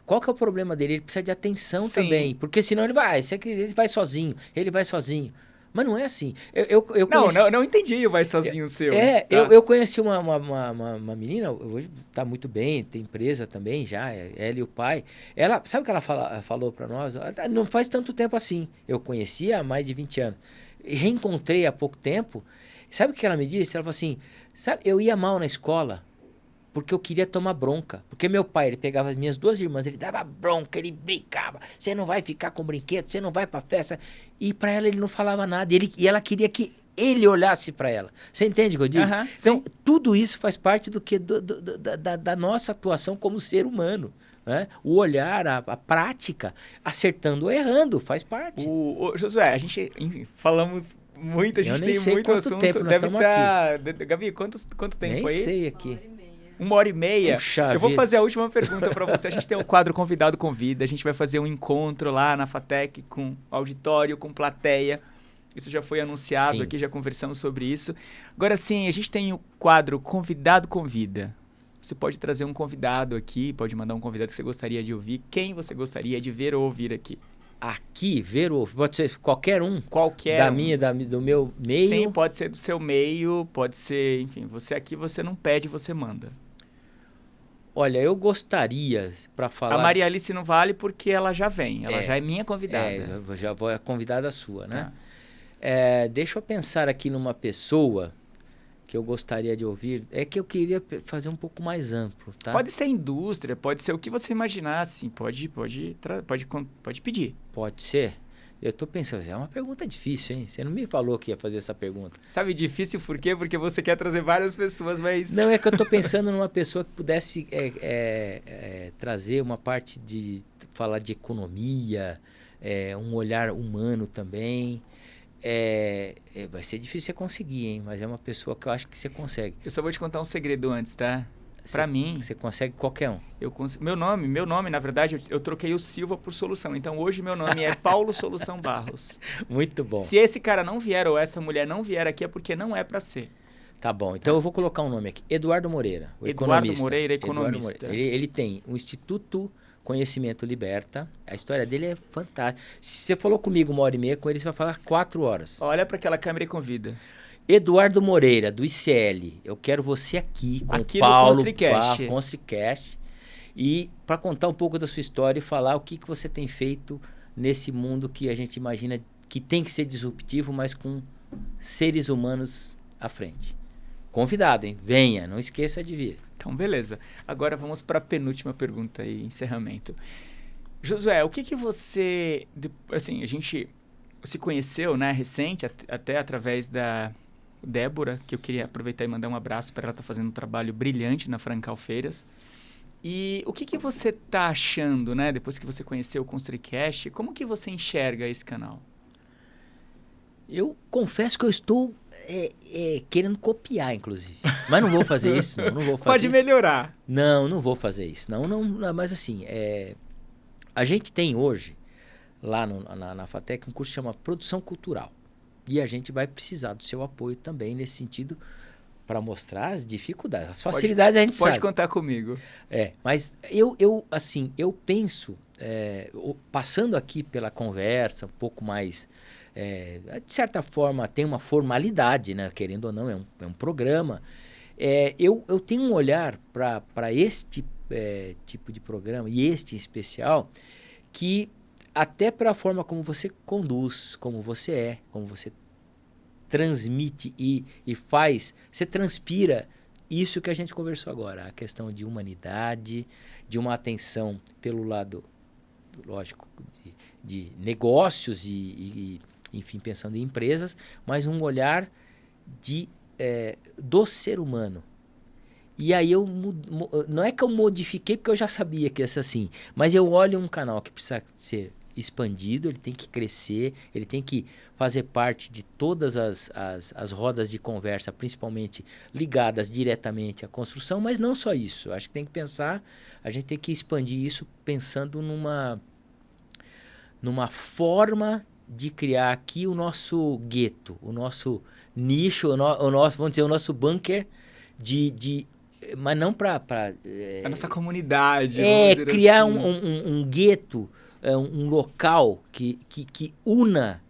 qual que é o problema dele? Ele precisa de atenção também, porque senão ele vai sozinho, ele vai sozinho. Mas não é assim. Eu conheci... Não entendi o vai sozinho o seu. Eu conheci uma menina, hoje está muito bem, tem empresa também já, ela e o pai. Ela, sabe o que ela falou para nós? Não faz tanto tempo assim. Eu conhecia há mais de 20 anos. Reencontrei há pouco tempo. Sabe o que ela me disse? Ela falou assim, eu ia mal na escola porque eu queria tomar bronca. Porque meu pai, ele pegava as minhas duas irmãs, ele dava bronca, ele brincava. Você não vai ficar com brinquedo, você não vai pra festa. E pra ela ele não falava nada. E ela queria que ele olhasse pra ela. Você entende o que eu digo? Então, tudo isso faz parte da nossa atuação como ser humano. Né? O olhar, a prática, acertando ou errando, faz parte. Josué, a gente falamos muito, a gente tem muito assunto. Tempo nós estamos aqui. Gabi, quanto tempo Nem aí? sei aqui. 1h30. Puxa eu vou vida. fazer a última pergunta para você. A gente tem um quadro Convidado Convida. A gente vai fazer um encontro lá na FATEC com auditório, com plateia. Isso já foi anunciado aqui, já conversamos sobre isso. Agora sim, a gente tem o quadro Convidado Convida. Você pode trazer um convidado aqui, pode mandar um convidado que você gostaria de ouvir. Quem você gostaria de ver ou ouvir aqui? Aqui, ver ou ouvir? Pode ser qualquer um? Qualquer do meu meio? Sim, pode ser do seu meio, pode ser... Enfim, você aqui, você não pede, você manda. Olha, eu gostaria, para falar... A Maria Alice não vale porque ela já vem, ela já é minha convidada. Já vou a convidada sua, né? Tá. Deixa eu pensar aqui numa pessoa que eu gostaria de ouvir. É que eu queria fazer um pouco mais amplo, tá? Pode ser indústria, pode ser o que você imaginar, assim, pode pedir. Pode ser? Eu tô pensando, é uma pergunta difícil, hein? Você não me falou que ia fazer essa pergunta. Sabe, difícil por quê? Porque você quer trazer várias pessoas, mas... Não, é que eu tô pensando numa pessoa que pudesse trazer uma parte de... falar de economia, um olhar humano também. Vai ser difícil você conseguir, hein? Mas é uma pessoa que eu acho que você consegue. Eu só vou te contar um segredo antes, tá? Pra mim... Você consegue qualquer um. Meu nome, na verdade, eu troquei o Silva por Solução. Então, hoje, meu nome é Paulo Solução Barros. Muito bom. Se esse cara não vier ou essa mulher não vier aqui, é porque não é pra ser. Tá bom. Então, eu vou colocar um nome aqui. Eduardo Moreira, o Eduardo economista. Moreira, economista. Eduardo Moreira. Ele tem um Instituto Conhecimento Liberta. A história dele é fantástica. Se você falou comigo 1h30, com ele você vai falar 4 horas. Olha para aquela câmera e convida. Eduardo Moreira, do ICL. Eu quero você aqui com aqui o Paulo Constricast. E para contar um pouco da sua história e falar o que você tem feito nesse mundo que a gente imagina que tem que ser disruptivo, mas com seres humanos à frente. Convidado, hein? Venha, não esqueça de vir. Então, beleza. Agora vamos para a penúltima pergunta e encerramento. Josué, o que você... Assim, a gente se conheceu, né, recente, até através da Débora, que eu queria aproveitar e mandar um abraço para ela, tá fazendo um trabalho brilhante na Francal Feiras. E o que você tá achando, né, depois que você conheceu o Constricast, como que você enxerga esse canal? Eu confesso que eu estou querendo copiar, inclusive. Mas não vou fazer isso, não vou fazer. Pode melhorar. Não vou fazer isso. Não, mas assim, a gente tem hoje, lá na FATEC, um curso que chama Produção Cultural. E a gente vai precisar do seu apoio também nesse sentido para mostrar as dificuldades. As facilidades a gente sabe. Pode contar comigo. Mas eu penso, passando aqui pela conversa, um pouco mais... de certa forma, tem uma formalidade, né? Querendo ou não, é um programa. Eu tenho um olhar para este tipo de programa, e este em especial, que até para a forma como você conduz, como você transmite e faz, você transpira isso que a gente conversou agora, a questão de humanidade, de uma atenção pelo lado, lógico, de negócios enfim, pensando em empresas, mas um olhar do ser humano. E aí não é que eu modifiquei porque eu já sabia que ia ser assim, mas eu olho um canal que precisa ser expandido, ele tem que crescer, ele tem que fazer parte de todas as rodas de conversa, principalmente ligadas diretamente à construção, mas não só isso. Acho que tem que pensar, a gente tem que expandir isso pensando numa forma de criar aqui o nosso gueto, o nosso nicho, o nosso, vamos dizer, o nosso bunker mas não para a nossa comunidade. Criar assim. um gueto, um local que una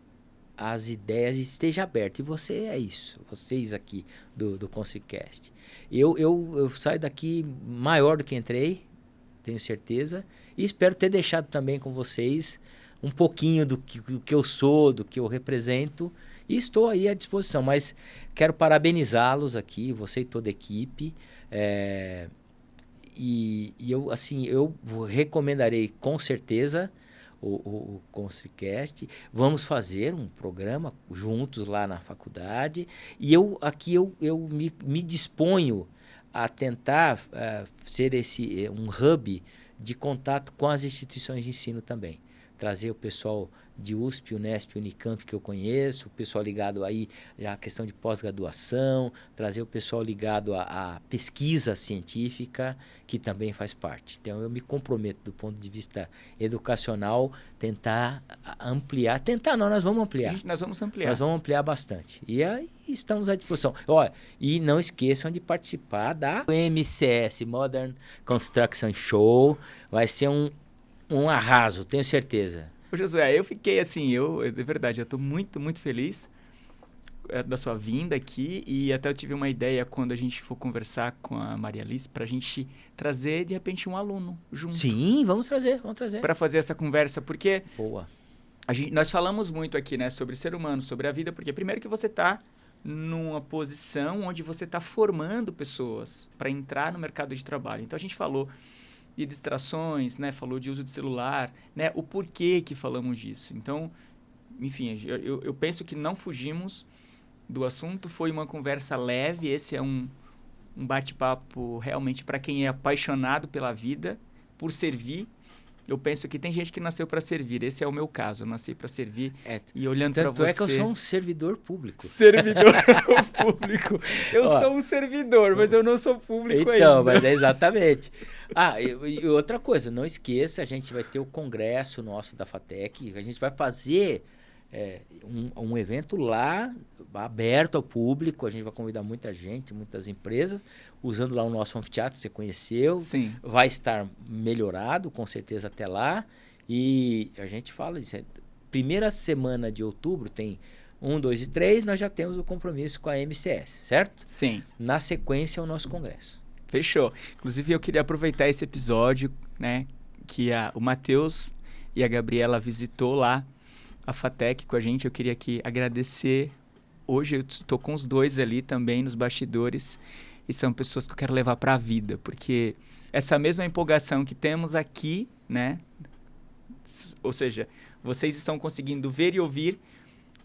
as ideias e esteja aberto. E você é isso, vocês aqui do Concicast. Eu saio daqui maior do que entrei, tenho certeza, e espero ter deixado também com vocês um pouquinho do que eu sou, do que eu represento, e estou aí à disposição. Mas quero parabenizá-los aqui, você e toda a equipe. E eu recomendarei com certeza o Concicast. Vamos fazer um programa juntos lá na faculdade. E eu me disponho a tentar ser um hub de contato com as instituições de ensino também. Trazer o pessoal de USP, Unesp, Unicamp que eu conheço, o pessoal ligado aí à questão de pós-graduação, trazer o pessoal ligado à pesquisa científica, que também faz parte. Então, eu me comprometo do ponto de vista educacional, tentar ampliar. Nós vamos ampliar. Nós vamos ampliar. Nós vamos ampliar bastante. E aí estamos à disposição. Olha, e não esqueçam de participar da MCS, Modern Construction Show. Vai ser um arraso, tenho certeza. Ô Josué, eu fiquei assim, de verdade, eu estou muito, muito feliz da sua vinda aqui, e até eu tive uma ideia quando a gente for conversar com a Maria Alice para a gente trazer, de repente, um aluno junto. Sim, vamos trazer. Para fazer essa conversa, porque boa. Nós falamos muito aqui, né, sobre o ser humano, sobre a vida, porque primeiro que você está numa posição onde você está formando pessoas para entrar no mercado de trabalho. Então, a gente falou de distrações, né? Falou de uso de celular, né? O porquê que falamos disso. Então, enfim, eu penso que não fugimos do assunto. Foi uma conversa leve. Esse é um bate-papo realmente para quem é apaixonado pela vida, por servir. Eu penso que tem gente que nasceu para servir. Esse é o meu caso. Eu nasci para servir. E olhando para você... Tanto é que eu sou um servidor público. Servidor público. Eu sou um servidor, mas eu não sou público ainda. Então, mas é exatamente. E outra coisa, não esqueça, a gente vai ter o congresso nosso da FATEC. A gente vai fazer um evento lá, aberto ao público. A gente vai convidar muita gente, muitas empresas, usando lá o nosso anfiteatro, você conheceu. Sim. Vai estar melhorado, com certeza, até lá. E a gente fala disso. Primeira semana de outubro tem 1, 2 e 3, nós já temos o compromisso com a MCS, certo? Sim. Na sequência, o nosso congresso. Fechou. Inclusive, eu queria aproveitar esse episódio, né, que o Matheus e a Gabriela visitou lá a FATEC com a gente. Eu queria aqui agradecer. Hoje eu estou com os dois ali também nos bastidores, e são pessoas que eu quero levar para a vida, porque essa mesma empolgação que temos aqui, né, ou seja, vocês estão conseguindo ver e ouvir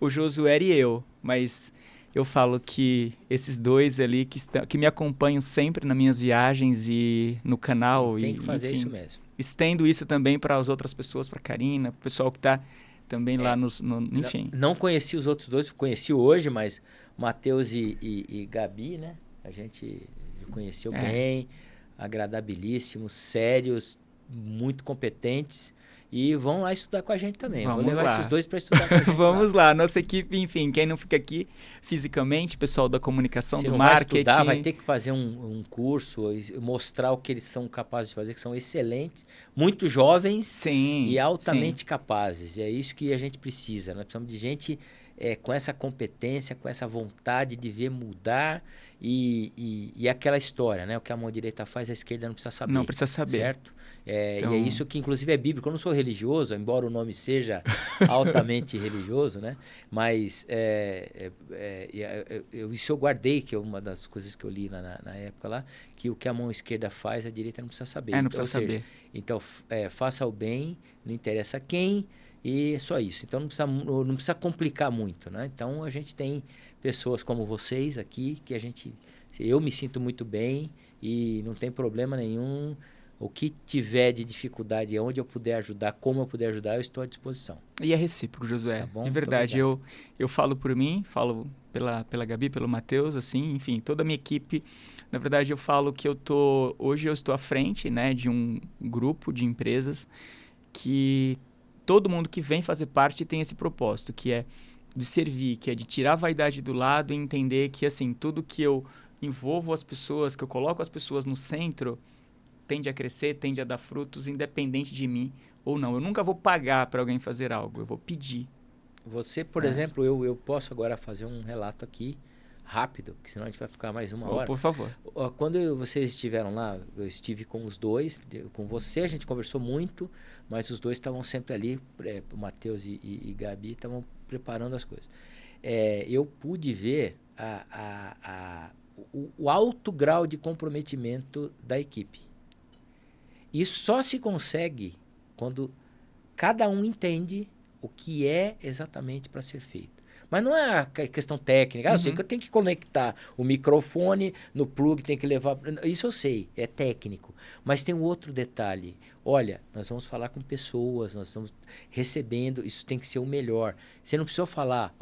o Josué e eu, mas eu falo que esses dois ali que me acompanham sempre nas minhas viagens e no canal. Tem que fazer, enfim, isso mesmo. Estendo isso também para as outras pessoas, para a Karina, para o pessoal que está também lá enfim. Não conheci os outros dois, conheci hoje, mas Matheus e Gabi, né? A gente conheceu bem, agradabilíssimos, sérios, muito competentes. E vão lá estudar com a gente também. Vou levar esses dois para estudar com a gente. Vamos lá. Nossa equipe, enfim, quem não fica aqui fisicamente, pessoal da comunicação, Se do não marketing. Vai estudar, vai ter que fazer um curso, mostrar o que eles são capazes de fazer, que são excelentes, muito jovens. Sim, e altamente capazes. E é isso que a gente precisa. Nós precisamos de gente com essa competência, com essa vontade de ver mudar e aquela história, né? O que a mão direita faz, a esquerda não precisa saber. Não precisa saber. Certo? Então... E é isso que, inclusive, é bíblico. Eu não sou religioso, embora o nome seja altamente religioso, né? Mas isso eu guardei, que é uma das coisas que eu li na época lá, que o que a mão esquerda faz, a direita não precisa saber. Não precisa saber. Então, faça o bem, não interessa quem, E é só isso. Então não precisa complicar muito, né? Então a gente tem pessoas como vocês aqui que eu me sinto muito bem e não tem problema nenhum. O que tiver de dificuldade, onde eu puder ajudar, como eu puder ajudar, eu estou à disposição. E é recíproco, Josué. Tá bom? De verdade, eu falo por mim, falo pela Gabi, pelo Matheus, assim, enfim, toda a minha equipe. Na verdade, eu falo que hoje eu estou à frente, né, de um grupo de empresas que todo mundo que vem fazer parte tem esse propósito, que é de servir, que é de tirar a vaidade do lado e entender que, assim, tudo que eu envolvo as pessoas, que eu coloco as pessoas no centro, tende a crescer, tende a dar frutos, independente de mim ou não. Eu nunca vou pagar para alguém fazer algo, eu vou pedir. Você, por exemplo, eu posso agora fazer um relato aqui rápido, que senão a gente vai ficar mais uma hora. Por favor. Quando vocês estiveram lá, eu estive com os dois, com você a gente conversou muito, mas os dois estavam sempre ali, o Matheus e Gabi estavam preparando as coisas. Eu pude ver o alto grau de comprometimento da equipe. Isso só se consegue quando cada um entende o que é exatamente para ser feito. Mas não é a questão técnica. Eu sei que eu tenho que conectar o microfone no plug, tem que levar... Isso eu sei, é técnico. Mas tem um outro detalhe. Olha, nós vamos falar com pessoas, nós estamos recebendo, isso tem que ser o melhor. Você não precisa falar,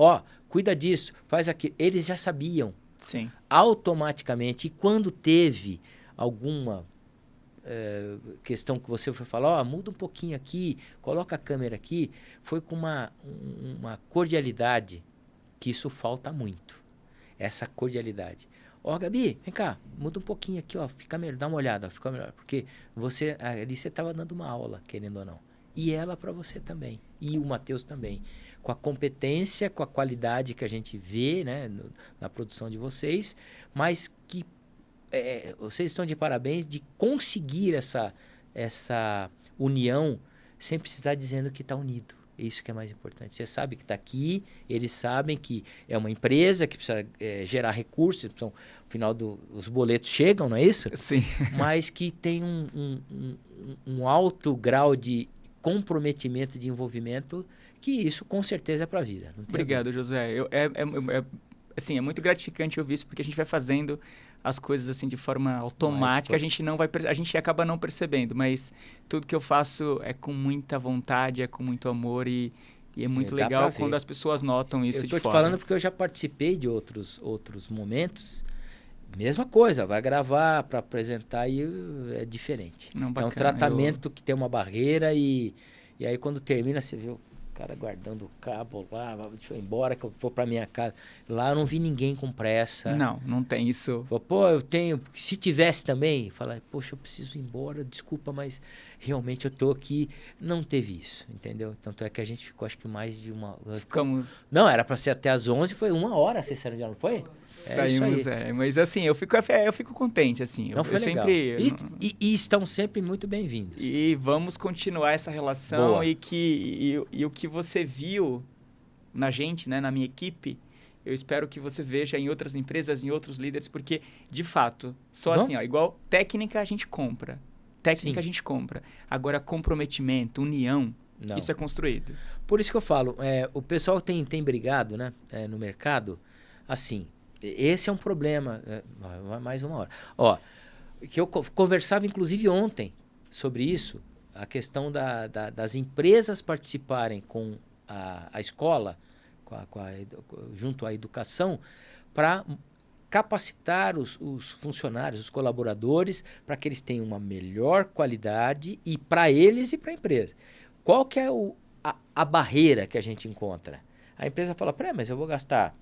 cuida disso, faz aquilo. Eles já sabiam. Sim. Automaticamente. E quando teve alguma... questão que você foi falar, muda um pouquinho aqui, coloca a câmera aqui, foi com uma cordialidade que isso falta muito, essa cordialidade. Gabi, vem cá, muda um pouquinho aqui, fica melhor, dá uma olhada, fica melhor, porque ali você estava dando uma aula, querendo ou não, e ela para você também, e o Matheus também, com a competência, com a qualidade que a gente vê, né, na produção de vocês, mas que vocês estão de parabéns de conseguir essa união sem precisar dizendo que está unido. É isso que é mais importante. Você sabe que está aqui, eles sabem que é uma empresa que precisa gerar recursos, no final os boletos chegam, não é isso? Sim. Mas que tem um alto grau de comprometimento, de envolvimento, que isso com certeza é para a vida. Obrigado, José. Assim, é muito gratificante ouvir isso, porque a gente vai fazendo as coisas assim de forma automática, a gente acaba não percebendo, mas tudo que eu faço é com muita vontade, é com muito amor e é muito legal quando as pessoas notam isso de fora. Eu estou te falando porque eu já participei de outros momentos, mesma coisa, vai gravar para apresentar e é diferente. Não, bacana, é um tratamento que tem uma barreira e aí quando termina você vê o cara guardando o cabo lá, deixa eu ir embora que eu vou para minha casa. Lá eu não vi ninguém com pressa. Não tem isso. Eu tenho, se tivesse também, falar, poxa, eu preciso ir embora, desculpa, mas realmente eu tô aqui. Não teve isso, entendeu? Tanto é que a gente ficou, acho que mais de uma... Ficamos... Não, era para ser até às 11, foi 1 hora, vocês saíram de lá, não foi? Saímos, mas assim, eu fico contente, assim. Não, foi legal. Sempre... E estão sempre muito bem-vindos. E vamos continuar essa relação. Boa. E o que você viu na gente, né, na minha equipe, eu espero que você veja em outras empresas, em outros líderes, porque, de fato, assim, igual técnica a gente compra. Técnica a gente compra. Agora, comprometimento, união, isso é construído. Por isso que eu falo, o pessoal tem brigado, né, no mercado, assim, esse é um problema, mais 1 hora. Que eu conversava, inclusive, ontem sobre isso, a questão das empresas participarem com a escola, junto à educação, para capacitar os funcionários, os colaboradores, para que eles tenham uma melhor qualidade e para eles e para a empresa. Qual que é a barreira que a gente encontra? A empresa fala, mas eu vou gastar...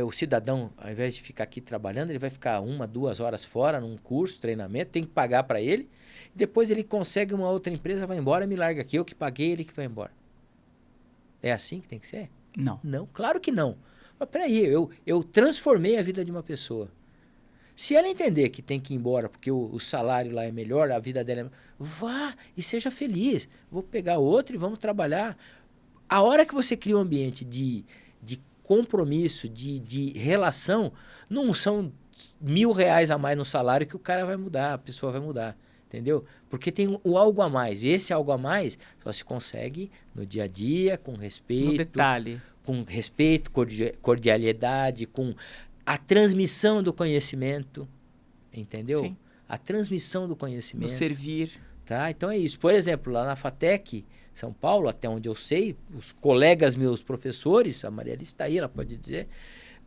o cidadão, ao invés de ficar aqui trabalhando, ele vai ficar 1, 2 horas fora num curso, treinamento, tem que pagar para ele. Depois ele consegue uma outra empresa, vai embora, me larga aqui, eu que paguei, ele que vai embora. É assim que tem que ser? Não. Não, claro que não. Mas peraí, eu transformei a vida de uma pessoa. Se ela entender que tem que ir embora porque o salário lá é melhor, a vida dela é melhor, vá e seja feliz. Vou pegar outro e vamos trabalhar. A hora que você cria um ambiente de compromisso, de relação, não são R$1.000 a mais no salário que o cara vai mudar, a pessoa vai mudar. Entendeu? Porque tem o algo a mais. E esse algo a mais só se consegue no dia a dia, com respeito. No detalhe. Com respeito, cordialidade, com a transmissão do conhecimento. Entendeu? Sim. A transmissão do conhecimento. No servir. Tá? Então é isso. Por exemplo, lá na FATEC, São Paulo, até onde eu sei, os colegas meus professores, a Maria Alice está aí, ela pode dizer,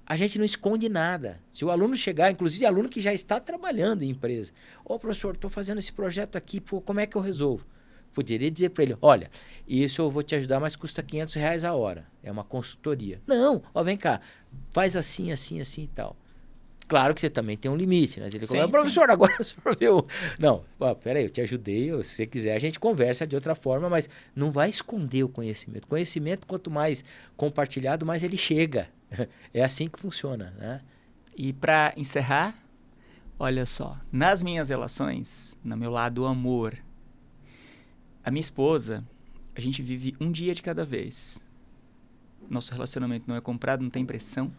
a gente não esconde nada. Se o aluno chegar, inclusive aluno que já está trabalhando em empresa, professor, estou fazendo esse projeto aqui, pô, como é que eu resolvo? Poderia dizer para ele, olha, isso eu vou te ajudar, mas custa R$500 a hora. É uma consultoria. Não, vem cá, faz assim, assim, assim e tal. Claro que você também tem um limite, né? Ele fala, professor, agora o senhor viu. Não, peraí, eu te ajudei, se você quiser a gente conversa de outra forma, mas não vai esconder o conhecimento. Conhecimento, quanto mais compartilhado, mais ele chega. É assim que funciona, né? E para encerrar, olha só, nas minhas relações, no meu lado amor, a minha esposa, a gente vive um dia de cada vez. Nosso relacionamento não é comprado, não tem pressão.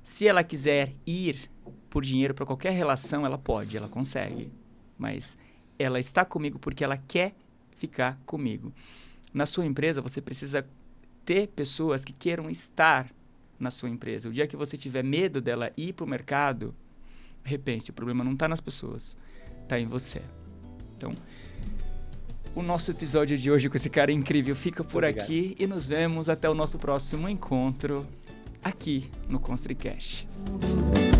Se ela quiser ir por dinheiro para qualquer relação, ela pode, ela consegue. Mas ela está comigo porque ela quer ficar comigo. Na sua empresa, você precisa ter pessoas que queiram estar na sua empresa. O dia que você tiver medo dela ir para o mercado, repense, o problema não está nas pessoas, está em você. Então, o nosso episódio de hoje com esse cara incrível fica por aqui e nos vemos até o nosso próximo encontro aqui no ConstruiCast.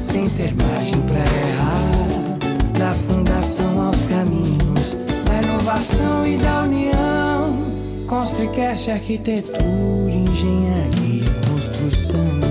Sem ter margem pra errar, da fundação aos caminhos, da inovação e da união. ConstruiCast, arquitetura, engenharia e construção.